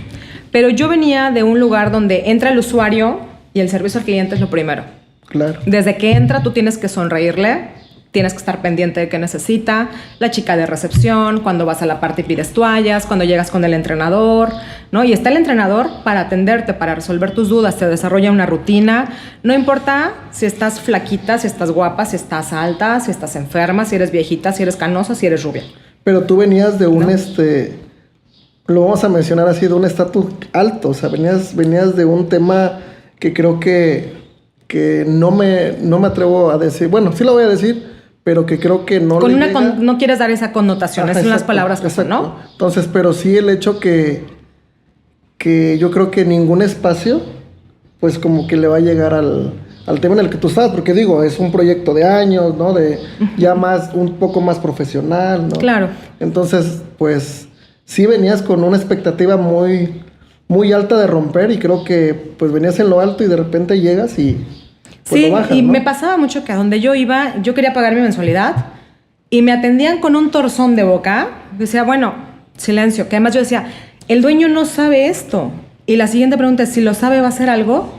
Pero yo venía de un lugar donde entra el usuario y el servicio al cliente es lo primero. Claro. Desde que entra tú tienes que sonreírle, tienes que estar pendiente de qué necesita, la chica de recepción, cuando vas a la parte y pides toallas, cuando llegas con el entrenador, ¿no? Y está el entrenador para atenderte, para resolver tus dudas, te desarrolla una rutina, no importa si estás flaquita, si estás guapa, si estás alta, si estás enferma, si eres viejita, si eres canosa, si eres rubia. Pero tú venías de un, lo vamos a mencionar así, de un estatus alto, o sea, venías de un tema que creo que no me atrevo a decir, bueno, sí lo voy a decir, pero que creo que no con le una llega. no quieres dar esa connotación, es unas palabras que son, ¿no? Entonces, pero sí el hecho que yo creo que ningún espacio, pues como que le va a llegar al tema en el que tú estás, porque digo, es un proyecto de años, ¿no? De ya un poco más profesional, ¿no? Claro. Entonces, pues sí venías con una expectativa muy, muy alta de romper y creo que pues venías en lo alto y de repente llegas y pues sí, lo bajas, y ¿no? me pasaba mucho que a donde yo iba, yo quería pagar mi mensualidad y me atendían con un torzón de boca. Decía, bueno, silencio, que además yo decía, el dueño no sabe esto. Y la siguiente pregunta es, si lo sabe, ¿va a hacer algo?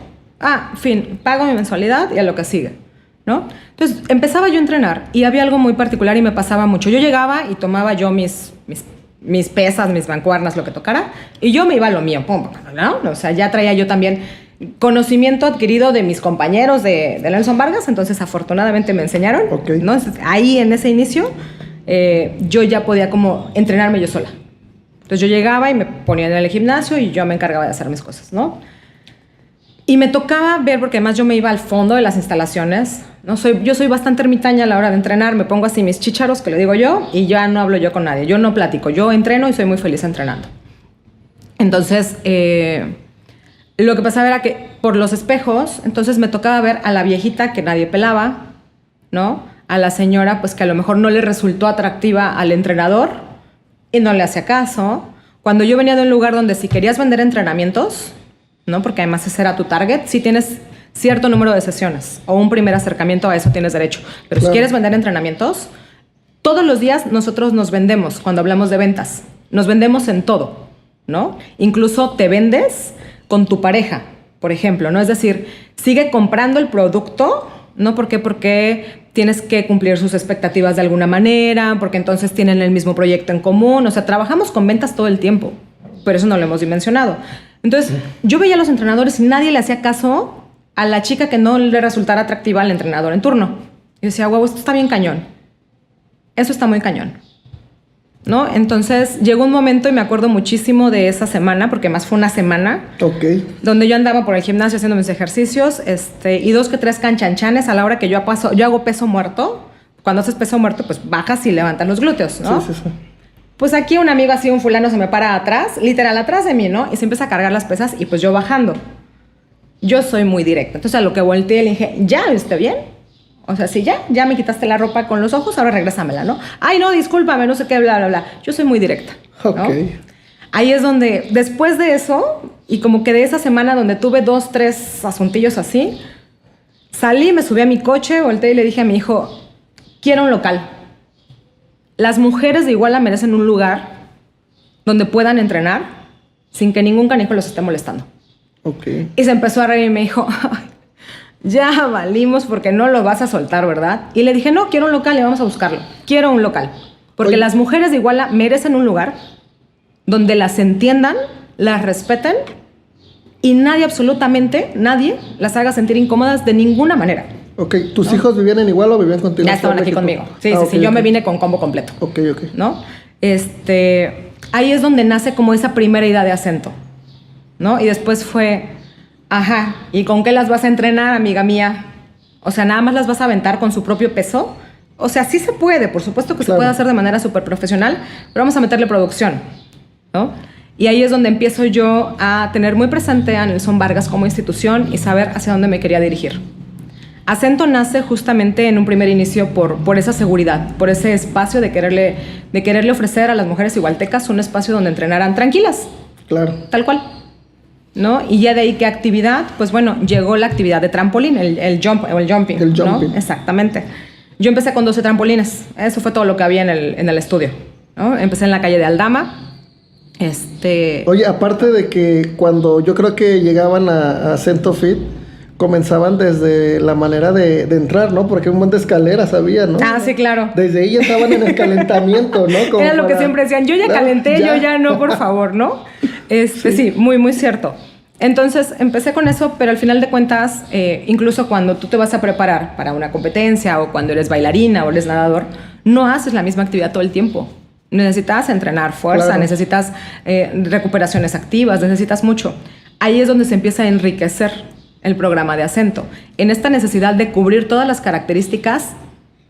Fin, pago mi mensualidad y a lo que sigue, ¿no? Entonces, empezaba yo a entrenar y había algo muy particular y me pasaba mucho. Yo llegaba y tomaba yo mis pesas, mis mancuernas, lo que tocara, y yo me iba a lo mío, pum, ¿no? O sea, ya traía yo también conocimiento adquirido de mis compañeros de Nelson Vargas, entonces afortunadamente me enseñaron, Okay. ¿no? Entonces, ahí en ese inicio yo ya podía como entrenarme yo sola. Entonces yo llegaba y me ponía en el gimnasio y yo me encargaba de hacer mis cosas, ¿no? Y me tocaba ver, porque además yo me iba al fondo de las instalaciones, ¿no? Yo soy bastante ermitaña a la hora de entrenar, me pongo así mis chícharos, que le digo yo, y ya no hablo yo con nadie, yo no platico, yo entreno y soy muy feliz entrenando. Entonces, lo que pasaba era que por los espejos, entonces me tocaba ver a la viejita que nadie pelaba, ¿no? A la señora, pues que a lo mejor no le resultó atractiva al entrenador y no le hacía caso. Cuando yo venía de un lugar donde si querías vender entrenamientos, ¿no? Porque además ese era tu target, si tienes cierto número de sesiones o un primer acercamiento, a eso tienes derecho. Pero Claro. si quieres vender entrenamientos, todos los días nosotros nos vendemos cuando hablamos de ventas. Nos vendemos en todo, ¿no? Incluso te vendes con tu pareja, por ejemplo, ¿no? Es decir, sigue comprando el producto, ¿no? ¿Por qué? Porque tienes que cumplir sus expectativas de alguna manera, porque entonces tienen el mismo proyecto en común. O sea, trabajamos con ventas todo el tiempo, pero eso no lo hemos dimensionado. Entonces, yo veía a los entrenadores y nadie le hacía caso a la chica que no le resultara atractiva al entrenador en turno. Y decía, guau, esto está bien cañón. Eso está muy cañón, ¿no? Entonces, llegó un momento y me acuerdo muchísimo de esa semana, porque más fue una semana, donde yo andaba por el gimnasio haciendo mis ejercicios, y 2 que 3 canchanchanes a la hora que yo hago peso muerto. Cuando haces peso muerto, pues bajas y levantas los glúteos, ¿no? Sí. Pues aquí un amigo así, un fulano se me para atrás, literal atrás de mí, ¿no? Y se empieza a cargar las pesas y pues yo bajando. Yo soy muy directa. Entonces a lo que volteé le dije, ¿ya viste bien? O sea, sí, ya me quitaste la ropa con los ojos, ahora regrésamela, ¿no? Ay, no, discúlpame, no sé qué, bla, bla, bla. Yo soy muy directa, ¿no? Ok. Ahí es donde, después de eso, y como que de esa semana donde tuve 2, 3 asuntillos así, salí, me subí a mi coche, volteé y le dije a mi hijo, quiero un local. Las mujeres de Iguala merecen un lugar donde puedan entrenar sin que ningún canijo los esté molestando. Ok. Y se empezó a reír y me dijo, ya valimos porque no lo vas a soltar, ¿verdad? Y le dije, no, quiero un local y vamos a buscarlo. Quiero un local. Porque Oye. las mujeres de Iguala merecen un lugar donde las entiendan, las respeten y nadie, absolutamente nadie, las haga sentir incómodas de ninguna manera. Ok, ¿tus hijos vivían en Iguala o vivían contigo? Ya estaban aquí conmigo. Sí, Ah, sí, ok, sí. Yo ok. me vine con combo completo. Ok. ¿No? Ahí es donde nace como esa primera idea de acento, ¿no? Y después fue, ajá, ¿y con qué las vas a entrenar, amiga mía? O sea, ¿nada más las vas a aventar con su propio peso? O sea, sí se puede, por supuesto que Claro. se puede hacer de manera súper profesional, pero vamos a meterle producción, ¿no? Y ahí es donde empiezo yo a tener muy presente a Nelson Vargas como institución y saber hacia dónde me quería dirigir. Acento nace justamente en un primer inicio por esa seguridad, por ese espacio de quererle ofrecer a las mujeres igualtecas un espacio donde entrenaran tranquilas, Claro. tal cual, ¿no? Y ya de ahí, ¿qué actividad? Pues bueno, llegó la actividad de trampolín, el jumping, El ¿no? jumping. Exactamente. Yo empecé con 12 trampolines, eso fue todo lo que había en el estudio, ¿no? Empecé en la calle de Aldama. Oye, aparte de que cuando yo creo que llegaban a Cento Fit, comenzaban desde la manera de entrar, ¿no? Porque un montón de escaleras había, ¿no? Ah, sí, claro. Desde ahí ya estaban en el calentamiento, ¿no? Como era lo que siempre decían, yo ya calenté, yo ya no, por favor, ¿no? Sí, muy, muy cierto. Entonces empecé con eso, pero al final de cuentas, incluso cuando tú te vas a preparar para una competencia o cuando eres bailarina o eres nadador, no haces la misma actividad todo el tiempo. Necesitas entrenar fuerza, Claro. necesitas recuperaciones activas, necesitas mucho. Ahí es donde se empieza a enriquecer el programa de Acento, en esta necesidad de cubrir todas las características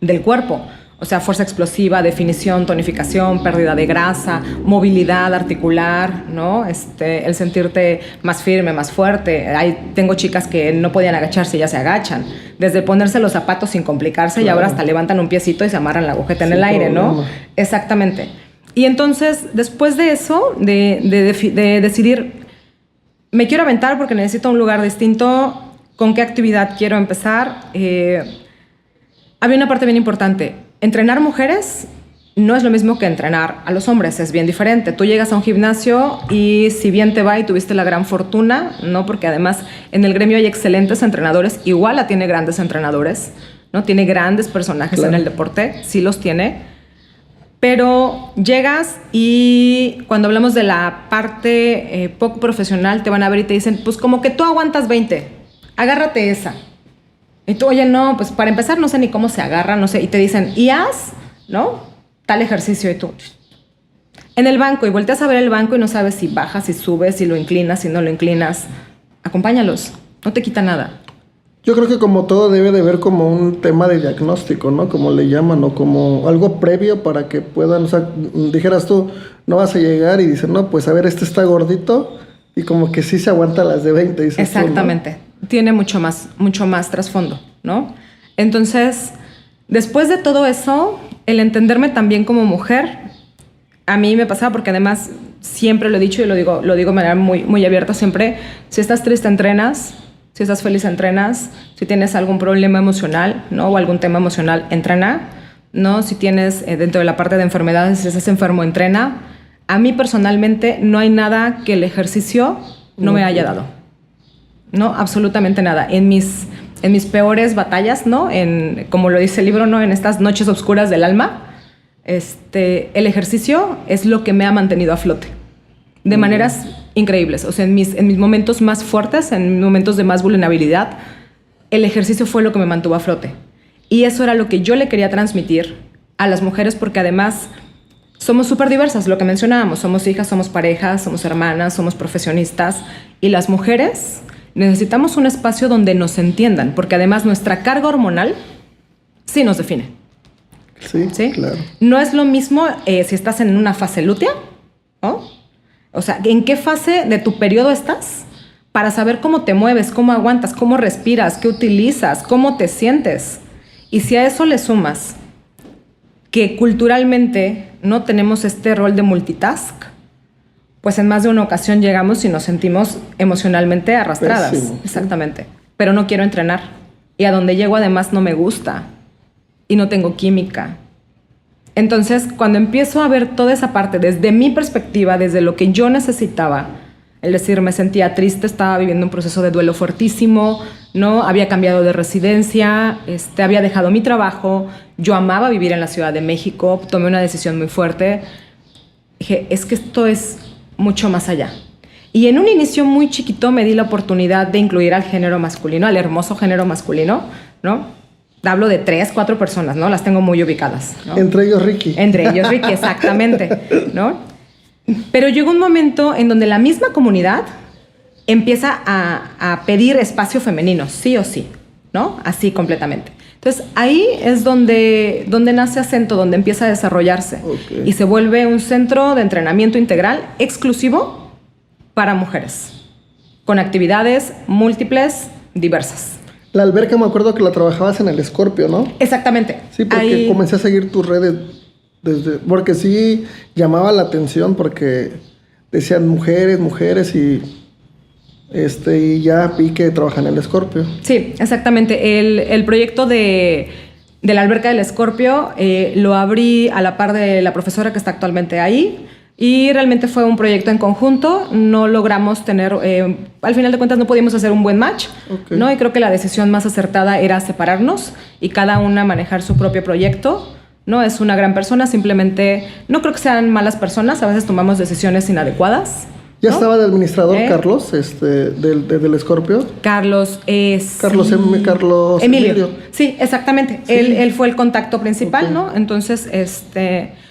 del cuerpo. O sea, fuerza explosiva, definición, tonificación, pérdida de grasa, movilidad articular, ¿no? El sentirte más firme, más fuerte. Tengo chicas que no podían agacharse y ya se agachan. Desde ponerse los zapatos sin complicarse, y ahora hasta levantan un piecito y se amarran la agujeta en el aire, problema. ¿no? Exactamente. Y entonces, después de eso, de decidir, me quiero aventar porque necesito un lugar distinto, ¿con qué actividad quiero empezar? Había una parte bien importante. Entrenar mujeres no es lo mismo que entrenar a los hombres, es bien diferente. Tú llegas a un gimnasio y si bien te va y tuviste la gran fortuna, ¿no? Porque además en el gremio hay excelentes entrenadores, Iguala tiene grandes entrenadores, ¿no? Tiene grandes personajes en el deporte, sí los tiene. Pero llegas y cuando hablamos de la parte poco profesional, te van a ver y te dicen, pues como que tú aguantas 20, agárrate esa. Y tú, oye, no, pues para empezar no sé ni cómo se agarra, no sé. Y te dicen, y haz, ¿no? Tal ejercicio. Y tú, en el banco, y volteas a ver el banco y no sabes si bajas, si subes, si lo inclinas, si no lo inclinas. Acompáñalos, no te quita nada. Yo creo que como todo debe de ver como un tema de diagnóstico, ¿no? Como le llaman, o como algo previo para que puedan, o sea, dijeras tú, no vas a llegar y dicen, no, pues a ver, este está gordito y como que sí se aguanta las de 20, dices Exactamente. Tú, ¿no? Tiene mucho más trasfondo, ¿no? Entonces, después de todo eso, el entenderme también como mujer, a mí me pasaba porque además siempre lo he dicho y lo digo de manera muy, muy abierta siempre, si estás triste entrenas, si estás feliz entrenas, si tienes algún problema emocional, ¿no? O algún tema emocional, entrena, ¿no? Si tienes dentro de la parte de enfermedades, si estás enfermo, entrena. A mí personalmente no hay nada que el ejercicio no me haya dado. No, absolutamente nada. En mis peores batallas, ¿no? Como lo dice el libro, ¿no? En estas noches oscuras del alma, el ejercicio es lo que me ha mantenido a flote. De maneras increíbles. O sea, en mis momentos más fuertes, en mis momentos de más vulnerabilidad, el ejercicio fue lo que me mantuvo a flote. Y eso era lo que yo le quería transmitir a las mujeres, porque además somos súper diversas, lo que mencionábamos. Somos hijas, somos parejas, somos hermanas, somos profesionistas. Y las mujeres necesitamos un espacio donde nos entiendan, porque además nuestra carga hormonal sí nos define. Sí, claro. No es lo mismo si estás en una fase lútea, ¿no? O sea, ¿en qué fase de tu periodo estás? Para saber cómo te mueves, cómo aguantas, cómo respiras, qué utilizas, cómo te sientes. Y si a eso le sumas que culturalmente no tenemos este rol de multitask, pues en más de una ocasión llegamos y nos sentimos emocionalmente arrastradas. Pésimo. Exactamente. Pero no quiero entrenar. Y a donde llego además no me gusta. Y no tengo química. Entonces, cuando empiezo a ver toda esa parte desde mi perspectiva, desde lo que yo necesitaba, es decir, me sentía triste, estaba viviendo un proceso de duelo fuertísimo, ¿no? Había cambiado de residencia, había dejado mi trabajo, yo amaba vivir en la Ciudad de México, tomé una decisión muy fuerte. Dije, es que esto es mucho más allá. Y en un inicio muy chiquito me di la oportunidad de incluir al género masculino, al hermoso género masculino, ¿no? Hablo de 3, 4 personas, ¿no? Las tengo muy ubicadas, ¿no? Entre ellos Ricky. Entre ellos Ricky, exactamente, ¿no? Pero llegó un momento en donde la misma comunidad empieza a pedir espacio femenino, sí o sí, ¿no? Así completamente. Entonces, ahí es donde nace Acento, donde empieza a desarrollarse. Okay. Y se vuelve un centro de entrenamiento integral exclusivo para mujeres, con actividades múltiples, diversas. La alberca me acuerdo que la trabajabas en el Scorpio, ¿no? Exactamente. Sí, porque ahí comencé a seguir tus redes porque sí llamaba la atención porque decían mujeres y ya vi que trabajan en el Scorpio. Sí, exactamente. El proyecto de la alberca del Scorpio lo abrí a la par de la profesora que está actualmente ahí. Y realmente fue un proyecto en conjunto, no logramos tener, al final de cuentas no pudimos hacer un buen match, ¿no? Y creo que la decisión más acertada era separarnos y cada una manejar su propio proyecto, ¿no? Es una gran persona, simplemente no creo que sean malas personas, a veces tomamos decisiones inadecuadas. ¿Ya ¿no? estaba de administrador Carlos, del Scorpio? Carlos es... Carlos Emilio. Sí, exactamente. Sí. Él fue el contacto principal, ¿no? Entonces,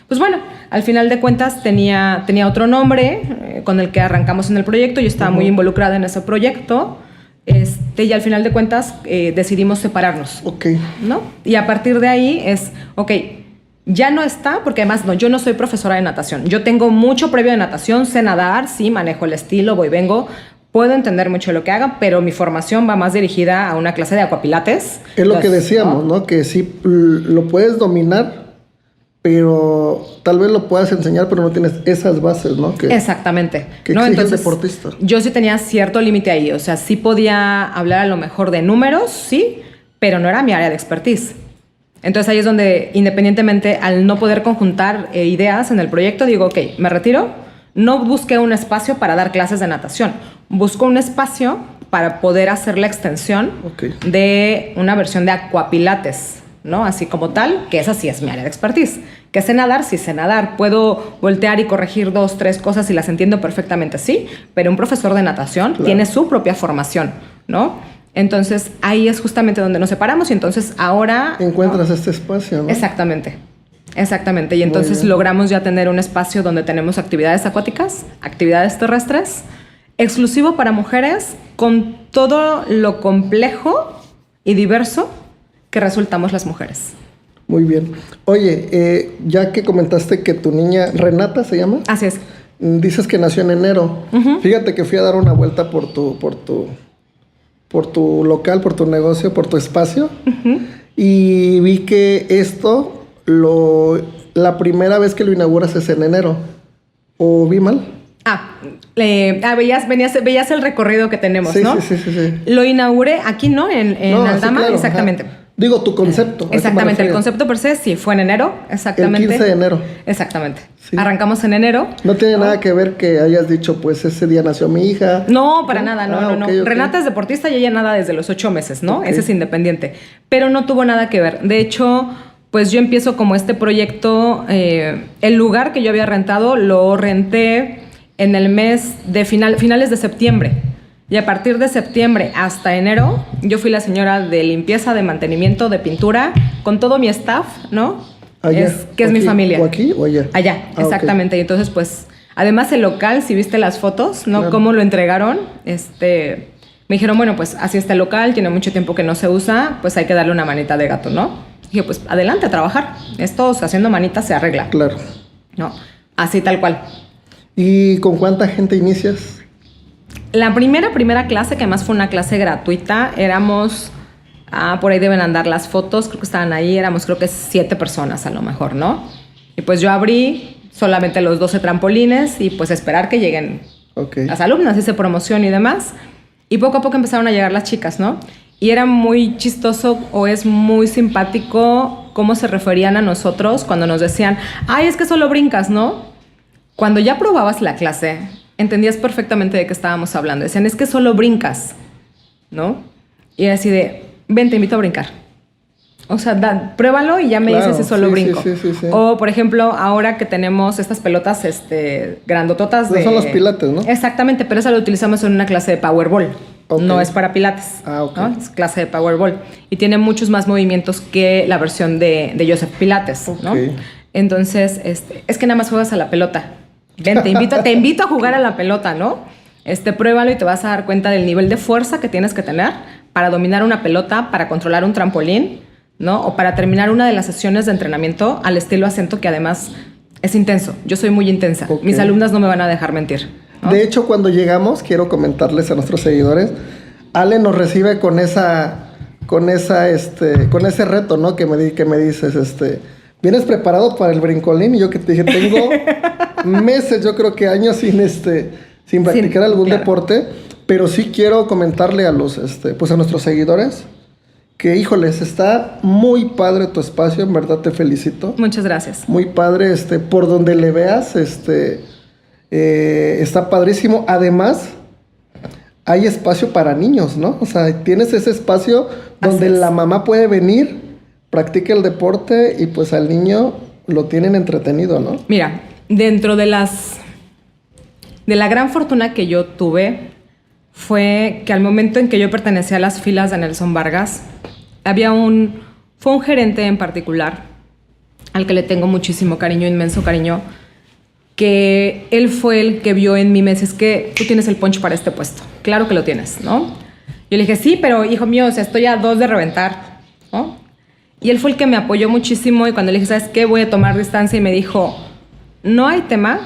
pues bueno, al final de cuentas tenía otro nombre con el que arrancamos en el proyecto. Yo estaba muy involucrada en ese proyecto. Y al final de cuentas decidimos separarnos. Ok. ¿No? Y a partir de ahí es, ok, ya no está, porque además yo no soy profesora de natación. Yo tengo mucho previo de natación, sé nadar, sí, manejo el estilo, voy, vengo, puedo entender mucho de lo que hagan, pero mi formación va más dirigida a una clase de aquapilates. Es lo que decíamos, ¿no? Que sí lo puedes dominar, pero tal vez lo puedas enseñar, pero no tienes esas bases, ¿no? Exactamente. Que ¿no? exige el Entonces, deportista. Yo sí tenía cierto límite ahí, o sea, sí podía hablar a lo mejor de números, sí, pero no era mi área de expertise. Entonces ahí es donde, independientemente, al no poder conjuntar ideas en el proyecto, digo, ok, me retiro. No busqué un espacio para dar clases de natación. Busco un espacio para poder hacer la extensión de una versión de aquapilates, ¿no? Así como tal, que esa sí es mi área de expertise. Que sé nadar, sí sé nadar. Puedo voltear y corregir 2, 3 cosas y las entiendo perfectamente, sí. Pero un profesor de natación tiene su propia formación, ¿no? Entonces, ahí es justamente donde nos separamos y entonces ahora... Encuentras este espacio, ¿no? Exactamente. Y entonces logramos ya tener un espacio donde tenemos actividades acuáticas, actividades terrestres, exclusivo para mujeres, con todo lo complejo y diverso que resultamos las mujeres. Muy bien. Oye, ya que comentaste que tu niña, Renata se llama. Así es. Dices que nació en enero. Fíjate que fui a dar una vuelta por tu local, por tu negocio, por tu espacio. Y vi que la primera vez que lo inauguras es en enero. ¿O vi mal? Veías el recorrido que tenemos, sí, ¿no? Sí. Lo inauguré aquí, ¿no? En Aldama, claro, exactamente. Ajá. Digo, tu concepto. Exactamente, el concepto per se sí fue en enero, exactamente. El 15 de enero. Exactamente. Sí. Arrancamos en enero. No tiene nada que ver que hayas dicho, pues ese día nació mi hija. No, para nada, no. Okay. Renata es deportista y ella nada desde los 8 meses, ¿no? Ese es independiente. Pero no tuvo nada que ver. De hecho, pues yo empiezo como este proyecto, el lugar que yo había rentado lo renté en el mes de finales de septiembre. Y a partir de septiembre hasta enero, yo fui la señora de limpieza, de mantenimiento, de pintura, con todo mi staff, ¿me es mi familia. ¿O aquí o allá? Allá, exactamente. Y entonces, pues, además el local, si viste las fotos, ¿no? Claro. Cómo lo entregaron, me dijeron, bueno, pues así está el local, tiene mucho tiempo que no se usa, pues hay que darle una manita de gato, ¿no? Dije, pues adelante a trabajar. Esto haciendo manitas se arregla. Claro. ¿No? Así tal cual. ¿Y con cuánta gente inicias? La primera clase, que además fue una clase gratuita, éramos, por ahí deben andar las fotos, creo que estaban ahí, éramos creo que 7 personas a lo mejor, ¿no? Y pues yo abrí solamente los 12 trampolines y pues esperar que lleguen las alumnas, hice promoción y demás. Y poco a poco empezaron a llegar las chicas, ¿no? Y era muy chistoso o es muy simpático cómo se referían a nosotros cuando nos decían, ay, es que solo brincas, ¿no? Cuando ya probabas la clase, entendías perfectamente de qué estábamos hablando. Decían, es que solo brincas, ¿no? Y así de, ven, te invito a brincar. O sea, pruébalo y ya me dices si solo brinco. Sí. O, por ejemplo, ahora que tenemos estas pelotas grandototas de... Son los pilates, ¿no? Exactamente, pero esa lo utilizamos en una clase de Powerball. No es para pilates, ¿no? Es clase de Powerball. Y tiene muchos más movimientos que la versión de Joseph Pilates, ¿no? Entonces, es que nada más juegas a la pelota. Ven, te invito a jugar a la pelota, ¿no? Pruébalo y te vas a dar cuenta del nivel de fuerza que tienes que tener para dominar una pelota, para controlar un trampolín, ¿no? O para terminar una de las sesiones de entrenamiento al estilo Acento, que además es intenso. Yo soy muy intensa. Mis alumnas no me van a dejar mentir, ¿no? De hecho, cuando llegamos, quiero comentarles a nuestros seguidores, Ale nos recibe con ese reto, ¿no? Que me dices, ¿vienes preparado para el brincolín? Y yo que te dije, tengo meses, yo creo que años sin practicar algún deporte, pero sí quiero comentarle a pues a nuestros seguidores que, híjoles, está muy padre tu espacio, en verdad te felicito. Muchas gracias. Muy padre, por donde le veas, Está padrísimo. Además, hay espacio para niños, ¿no? O sea, tienes ese espacio donde la mamá puede venir, practica el deporte y pues al niño lo tienen entretenido, ¿no? Mira, dentro de la gran fortuna que yo tuve fue que al momento en que yo pertenecía a las filas de Nelson Vargas, fue un gerente en particular al que le tengo muchísimo cariño, inmenso cariño, que él fue el que vio en mí, me dice, es que tú tienes el punch para este puesto. Claro que lo tienes, ¿no? Yo le dije, sí, pero hijo mío, o sea, estoy a 2 de reventar, ¿no? Y él fue el que me apoyó muchísimo y cuando le dije, ¿sabes qué? Voy a tomar distancia y me dijo, no hay tema,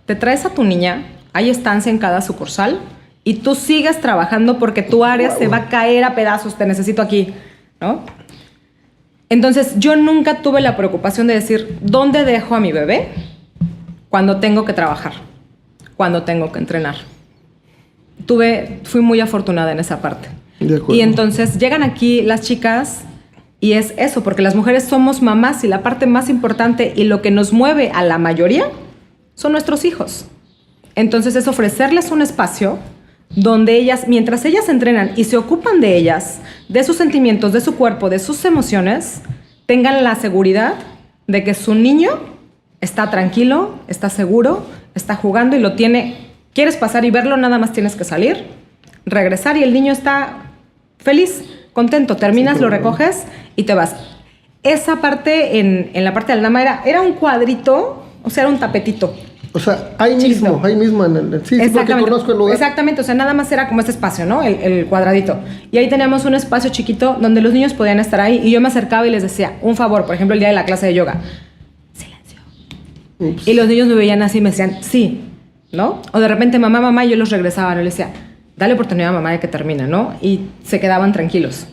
te traes a tu niña, hay estancia en cada sucursal y tú sigues trabajando porque tu área se va a caer a pedazos, te necesito aquí, ¿no? Entonces, yo nunca tuve la preocupación de decir, ¿dónde dejo a mi bebé cuando tengo que trabajar? Cuando tengo que entrenar. Fui muy afortunada en esa parte. De acuerdo. Y entonces llegan aquí las chicas y es eso, porque las mujeres somos mamás y la parte más importante y lo que nos mueve a la mayoría son nuestros hijos. Entonces es ofrecerles un espacio donde ellas, mientras ellas entrenan y se ocupan de ellas, de sus sentimientos, de su cuerpo, de sus emociones, tengan la seguridad de que su niño está tranquilo, está seguro, está jugando y lo tiene. Quieres pasar y verlo, nada más tienes que salir, regresar y el niño está feliz, contento. Terminas, sí, lo recoges y te vas. Esa parte, en la parte del Aldama era un cuadrito, o sea, era un tapetito. O sea, ahí mismo en el... Sí, porque conozco el lugar. Exactamente, o sea, nada más era como este espacio, ¿no? El cuadradito. Y ahí teníamos un espacio chiquito donde los niños podían estar ahí y yo me acercaba y les decía, un favor, por ejemplo, el día de la clase de yoga. Silencio. Ups. Y los niños me veían así y me decían, sí, ¿no? O de repente, mamá, y yo los regresaba, ¿no? Y les decía, dale oportunidad a mamá de que termine, ¿no? Y se quedaban tranquilos.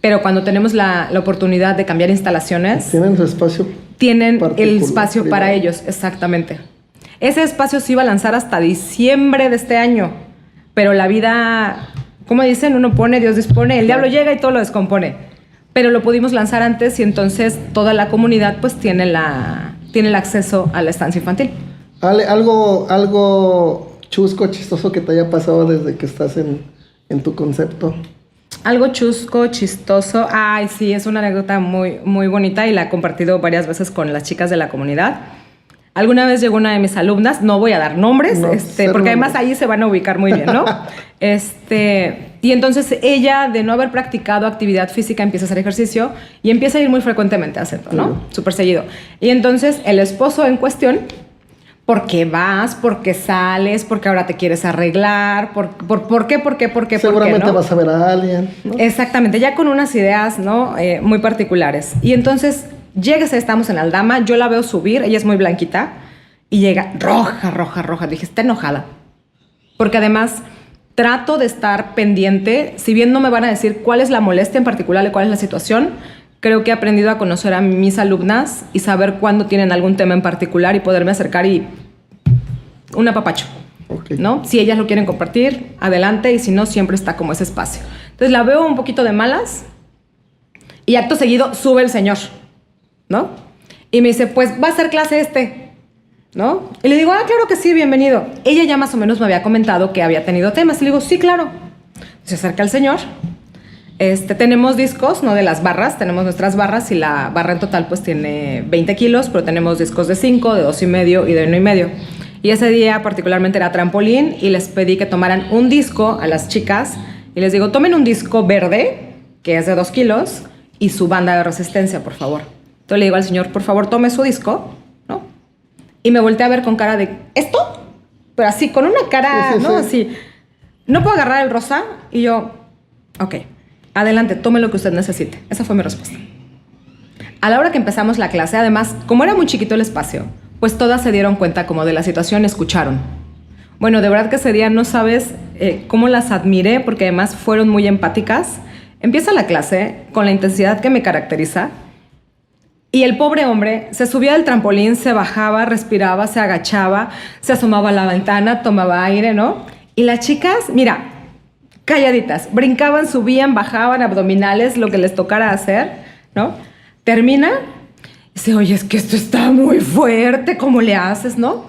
Pero cuando tenemos la oportunidad de cambiar instalaciones... Tienen su espacio. Tienen el espacio para ellos, exactamente. Ese espacio se iba a lanzar hasta diciembre de este año, pero la vida, como dicen, uno pone, Dios dispone, el diablo llega y todo lo descompone. Pero lo pudimos lanzar antes y entonces toda la comunidad pues tiene el acceso a la estancia infantil. Ale, algo chusco, chistoso que te haya pasado desde que estás en tu concepto. Algo chusco, chistoso. Ay, sí, es una anécdota muy, muy bonita y la he compartido varias veces con las chicas de la comunidad. Alguna vez llegó una de mis alumnas, no voy a dar nombres, porque además ahí se van a ubicar muy bien, ¿no? Y entonces ella, de no haber practicado actividad física, empieza a hacer ejercicio y empieza a ir muy frecuentemente a hacerlo, ¿no? Súper seguido. Y entonces el esposo en cuestión, ¿por qué vas? ¿Por qué sales? ¿Por qué ahora te quieres arreglar? ¿Por qué? Seguramente ¿no? Vas a ver a alguien, ¿no? Exactamente, ya con unas ideas, ¿no? Muy particulares. Y entonces... estamos en Aldama, yo la veo subir, ella es muy blanquita, y llega roja. Dije, está enojada. Porque además trato de estar pendiente, si bien no me van a decir cuál es la molestia en particular y cuál es la situación, creo que he aprendido a conocer a mis alumnas y saber cuándo tienen algún tema en particular y poderme acercar y un apapacho, okay, ¿no? Si ellas lo quieren compartir, adelante, y si no, siempre está como ese espacio. Entonces la veo un poquito de malas y acto seguido sube el señor, ¿no? Y me dice, pues va a hacer clase ¿no? Y le digo, claro que sí, bienvenido. Ella ya más o menos me había comentado que había tenido temas. Y le digo, sí, claro. Se acerca el señor. Tenemos discos, ¿no? De las barras. Tenemos nuestras barras y la barra en total pues tiene 20 kilos, pero tenemos discos de 5, de 2,5 y de 1,5. Y ese día particularmente era trampolín y les pedí que tomaran un disco a las chicas y les digo, tomen un disco verde, que es de 2 kilos, y su banda de resistencia, por favor. Entonces le digo al señor, por favor, tome su disco, ¿no? Y me volteé a ver con cara de, ¿esto? Pero así, con una cara, sí, ¿no? Sí. Así, no puedo agarrar el rosa. Y yo, ok, adelante, tome lo que usted necesite. Esa fue mi respuesta. A la hora que empezamos la clase, además, como era muy chiquito el espacio, pues todas se dieron cuenta como de la situación, escucharon. Bueno, de verdad que ese día no sabes cómo las admiré, porque además fueron muy empáticas. Empieza la clase con la intensidad que me caracteriza. Y el pobre hombre se subía del trampolín, se bajaba, respiraba, se agachaba, se asomaba a la ventana, tomaba aire, ¿no? Y las chicas, mira, calladitas, brincaban, subían, bajaban, abdominales, lo que les tocara hacer, ¿no? Termina y dice, oye, es que esto está muy fuerte, ¿cómo le haces, no?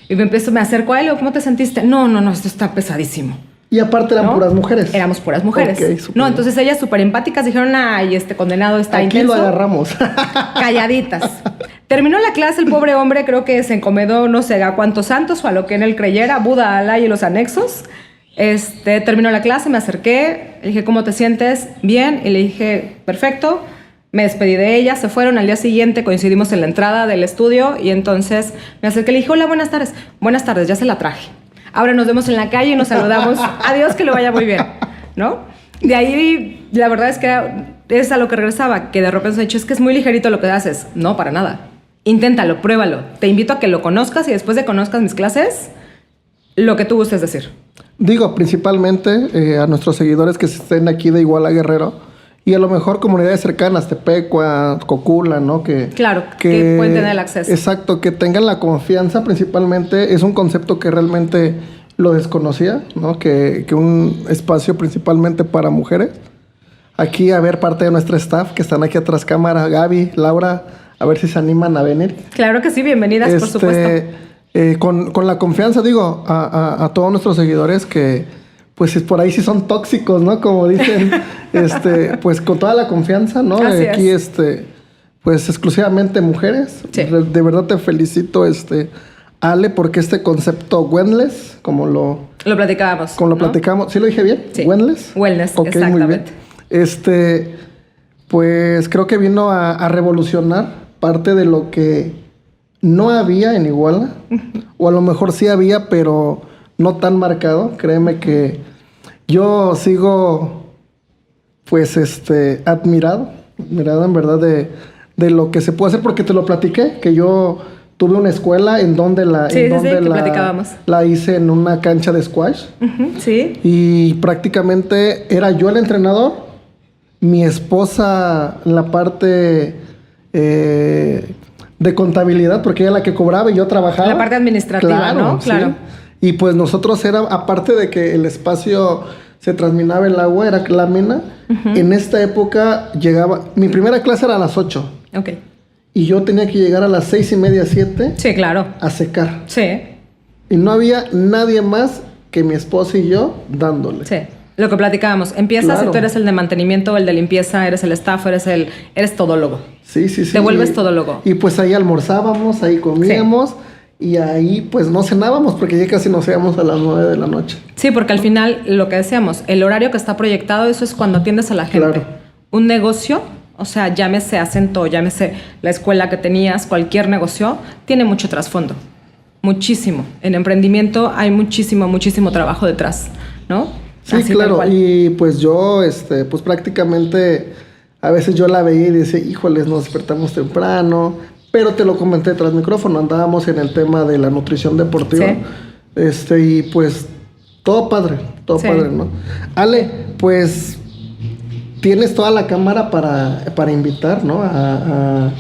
Y me acerco a él y le digo, ¿cómo te sentiste? No, esto está pesadísimo. Y aparte eran puras mujeres. Éramos puras mujeres. Ok, súper no, bien. entonces ellas súper empáticas dijeron, ay, este condenado está Aquí intenso. lo agarramos. Calladitas. Terminó la clase, el pobre hombre creo que se encomendó no sé a cuántos santos o a lo que en él creyera, Buda, Alá y los anexos. Terminó la clase, me acerqué, le dije, ¿cómo te sientes? Bien. Y le dije, perfecto. Me despedí de ella, se fueron. Al día siguiente coincidimos en la entrada del estudio y entonces me acerqué y le dije, hola, buenas tardes. Buenas tardes, ya se la traje. Ahora nos vemos en la calle y nos saludamos. Adiós, que le vaya muy bien, ¿no? De ahí, la verdad es que es a lo que regresaba, que de repente he dicho, es que es muy ligerito lo que haces. No, para nada. Inténtalo, pruébalo. Te invito a que lo conozcas y después de conozcas mis clases, lo que tú gustes decir. Digo, principalmente a nuestros seguidores que estén aquí de Iguala Guerrero y a lo mejor comunidades cercanas, Tepecua, Cocula, ¿no? Claro, que pueden tener el acceso. Exacto, que tengan la confianza principalmente. Es un concepto que realmente lo desconocía, ¿no? Que un espacio principalmente para mujeres. Aquí, a ver, parte de nuestro staff que están aquí atrás cámara, Gaby, Laura, a ver si se animan a venir. Claro que sí, bienvenidas, por supuesto. Con la confianza, digo, a todos nuestros seguidores que, pues por ahí sí son tóxicos, ¿no? Como dicen, pues con toda la confianza, ¿no? Así Aquí, es. pues exclusivamente mujeres. Sí. De verdad te felicito, Ale, porque este concepto wellness, como lo platicábamos. ¿no? ¿no? Platicamos, ¿sí lo dije bien? Sí. Wellness. Wellness, Ok, exactamente. muy bien. Pues creo que vino a revolucionar parte de lo que no había en Iguala, o a lo mejor sí había, pero no tan marcado. Créeme que yo sigo, pues, admirado en verdad de lo que se puede hacer, porque te lo platiqué, que yo tuve una escuela en donde que platicábamos. la hice en una cancha de squash. Sí. Y prácticamente era yo el entrenador, mi esposa la parte de contabilidad, porque ella era la que cobraba y yo trabajaba. La parte administrativa, ¿no? Claro. Sí. Y pues nosotros aparte de que el espacio se transminaba el agua, era lámina, en esta época mi primera clase era a las 8. Ok. Y yo tenía que llegar a las 6:30, 7. Sí, claro. A secar. Sí. Y no había nadie más que mi esposa y yo dándole. Sí. Lo que platicábamos. Empiezas Claro. y tú eres el de mantenimiento, el de limpieza, eres el staff, eres todólogo. Sí. Te vuelves todólogo. Y pues ahí almorzábamos, ahí comíamos. Sí. Y ahí pues no cenábamos porque ya casi nos íbamos a las 9 de la noche. Sí, porque al final, lo que decíamos, el horario que está proyectado, eso es cuando atiendes a la gente. Claro. Un negocio, o sea, llámese Acento, llámese la escuela que tenías, cualquier negocio, tiene mucho trasfondo. Muchísimo. En emprendimiento hay muchísimo trabajo detrás, ¿no? Sí, así, claro. Y pues yo, pues prácticamente a veces yo la veía y decía, híjoles, nos despertamos temprano. Pero te lo comenté tras micrófono, andábamos en el tema de la nutrición deportiva. Sí. Y pues todo padre, sí. ¿no? Ale, pues tienes toda la cámara para invitar, ¿no? A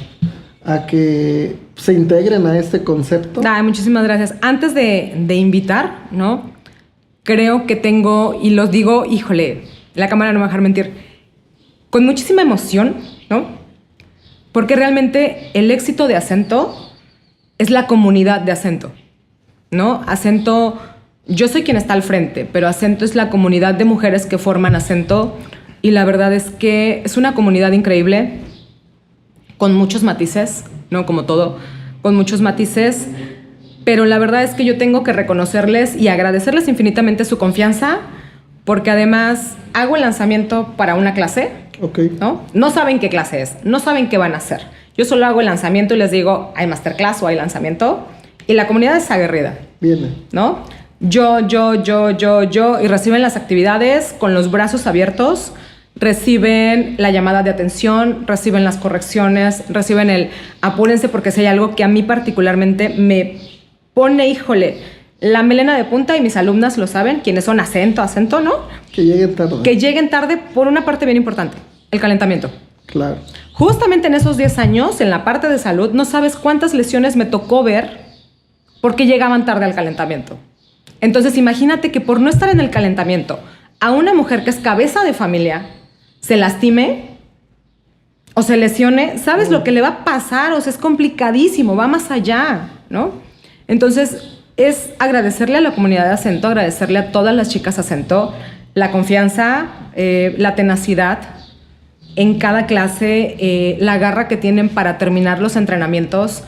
que se integren a este concepto. Muchísimas gracias. Antes de invitar, ¿no? Creo que tengo, y los digo, híjole, la cámara no me va a dejar mentir, con muchísima emoción, ¿no? Porque realmente el éxito de Acento es la comunidad de Acento, ¿no? Acento, yo soy quien está al frente, pero Acento es la comunidad de mujeres que forman Acento y la verdad es que es una comunidad increíble con muchos matices, ¿no? Como todo, con muchos matices, pero la verdad es que yo tengo que reconocerles y agradecerles infinitamente su confianza porque además hago el lanzamiento para una clase. Okay. No saben qué clase es, no saben qué van a hacer. Yo solo hago el lanzamiento y les digo, hay masterclass o hay lanzamiento. Y la comunidad es aguerrida. Viene. ¿No? Yo, y reciben las actividades con los brazos abiertos, reciben la llamada de atención, reciben las correcciones, reciben el apúrense porque si hay algo que a mí particularmente me pone, híjole, la melena de punta y mis alumnas lo saben, quienes son acento, ¿no? Que lleguen tarde. Que lleguen tarde por una parte bien importante, el calentamiento. Claro. Justamente en esos 10 años, en la parte de salud, no sabes cuántas lesiones me tocó ver porque llegaban tarde al calentamiento. Entonces, imagínate que por no estar en el calentamiento, a una mujer que es cabeza de familia, se lastime o se lesione, ¿sabes lo que le va a pasar? O sea, es complicadísimo, va más allá, ¿no? Entonces, es agradecerle a la comunidad de acento, agradecerle a todas las chicas acento la confianza, la tenacidad en cada clase, la garra que tienen para terminar los entrenamientos,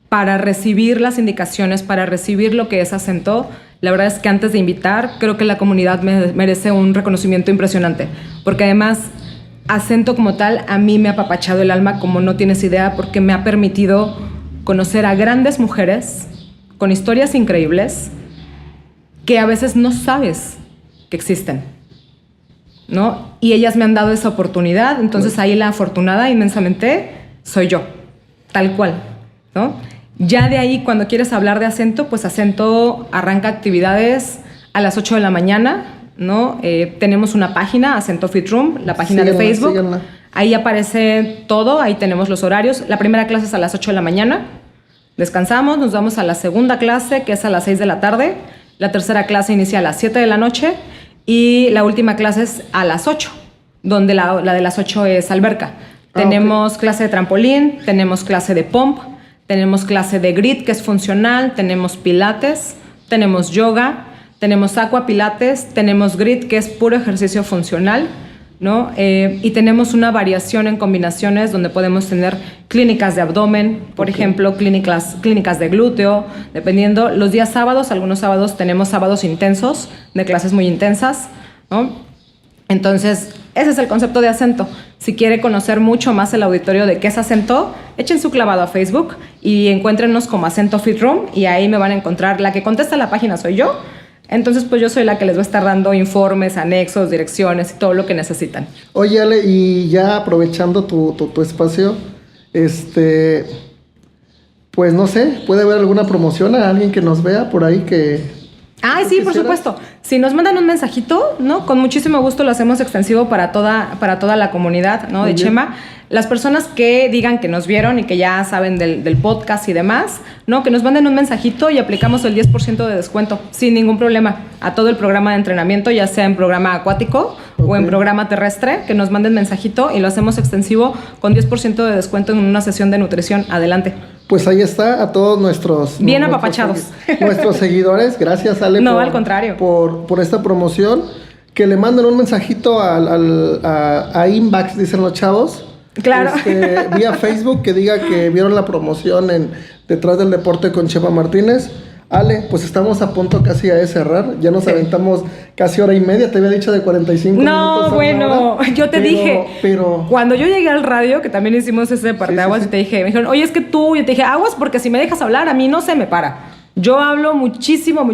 para recibir las indicaciones, para recibir lo que es acento. La verdad es que antes de invitar, creo que la comunidad merece un reconocimiento impresionante, porque además acento como tal a mí me ha apapachado el alma como no tienes idea, porque me ha permitido conocer a grandes mujeres con historias increíbles que a veces no sabes que existen, ¿no? Y ellas me han dado esa oportunidad, entonces ahí la afortunada inmensamente soy yo, tal cual, ¿no? Ya de ahí, cuando quieres hablar de acento, pues acento arranca actividades a las 8 de la mañana, ¿no? Tenemos una página, Acento Fit Room, la página de Facebook. Síganla. Ahí aparece todo, ahí tenemos los horarios. La primera clase es a las 8 de la mañana, descansamos, nos vamos a la segunda clase, que es a las 6 de la tarde. La tercera clase inicia a las 7 de la noche y la última clase es a las 8, donde la de las 8 es alberca. Tenemos clase de trampolín, tenemos clase de pump, tenemos clase de grit, que es funcional, tenemos pilates, tenemos yoga, tenemos aqua pilates, tenemos grit, que es puro ejercicio funcional, ¿no? Y tenemos una variación en combinaciones donde podemos tener clínicas de abdomen, por ejemplo, clínicas de glúteo, dependiendo. Los días sábados, algunos sábados tenemos sábados intensos, de clases muy intensas, ¿no? Entonces, ese es el concepto de acento. Si quiere conocer mucho más el auditorio de qué es acento, echen su clavado a Facebook y encuéntrenos como Acento Fit Room y ahí me van a encontrar. La que contesta la página soy yo. Entonces, pues yo soy la que les va a estar dando informes, anexos, direcciones y todo lo que necesitan. Oye, Ale, y ya aprovechando tu espacio, pues no sé, ¿puede haber alguna promoción a alguien que nos vea por ahí que... Ay, sí, por supuesto. Si nos mandan un mensajito, ¿no? Con muchísimo gusto lo hacemos extensivo para toda la comunidad, ¿no? De Chema. Las personas que digan que nos vieron y que ya saben del podcast y demás, ¿no? Que nos manden un mensajito y aplicamos el 10% de descuento sin ningún problema a todo el programa de entrenamiento, ya sea en programa acuático o en programa terrestre, que nos manden mensajito y lo hacemos extensivo con 10% de descuento en una sesión de nutrición. Adelante. Pues ahí está, a todos nuestros... Bien apapachados. Nuestros seguidores. Gracias, Ale. No, al contrario. Por esta promoción. Que le manden un mensajito a Inbox, dicen los chavos. Claro. Vía Facebook, que diga que vieron la promoción en Detrás del Deporte con Chema Martínez. Ale, pues estamos a punto casi de cerrar. Ya nos aventamos casi hora y media. Te había dicho de 45 minutos. No, bueno, yo te dije. Pero cuando yo llegué al radio, que también hicimos ese parteaguas, y te dije, me dijeron, oye, es que yo te dije, aguas, porque si me dejas hablar, a mí no se me para. Yo hablo muchísimo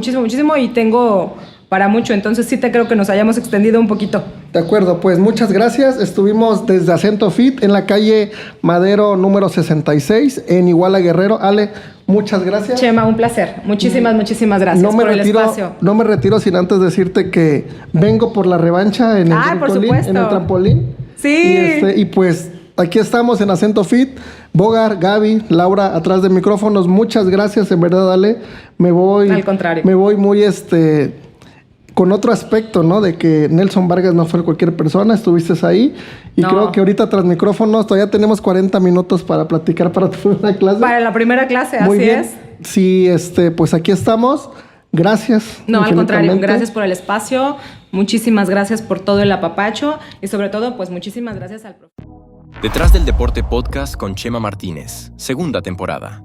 y tengo para mucho. Entonces sí te creo que nos hayamos extendido un poquito. De acuerdo, pues muchas gracias. Estuvimos desde Acento Fit en la calle Madero número 66 en Iguala Guerrero. Ale, muchas gracias. Chema, un placer. Muchísimas gracias por el espacio. No me retiro sin antes decirte que vengo por la revancha en el trampolín. Sí. Y pues aquí estamos en Acento Fit. Bogar, Gaby, Laura, atrás de micrófonos. Muchas gracias, en verdad, Ale. Me voy... Al contrario. Me voy muy con otro aspecto, ¿no? De que Nelson Vargas no fue cualquier persona, estuviste ahí. Y creo que ahorita tras micrófonos todavía tenemos 40 minutos para platicar para tu primera clase. Para la primera clase, muy así bien. es. Sí, pues aquí estamos. Gracias. No, al contrario, gracias por el espacio. Muchísimas gracias por todo el apapacho. Y sobre todo, pues muchísimas gracias al profe. Detrás del Deporte Podcast con Chema Martínez, segunda temporada.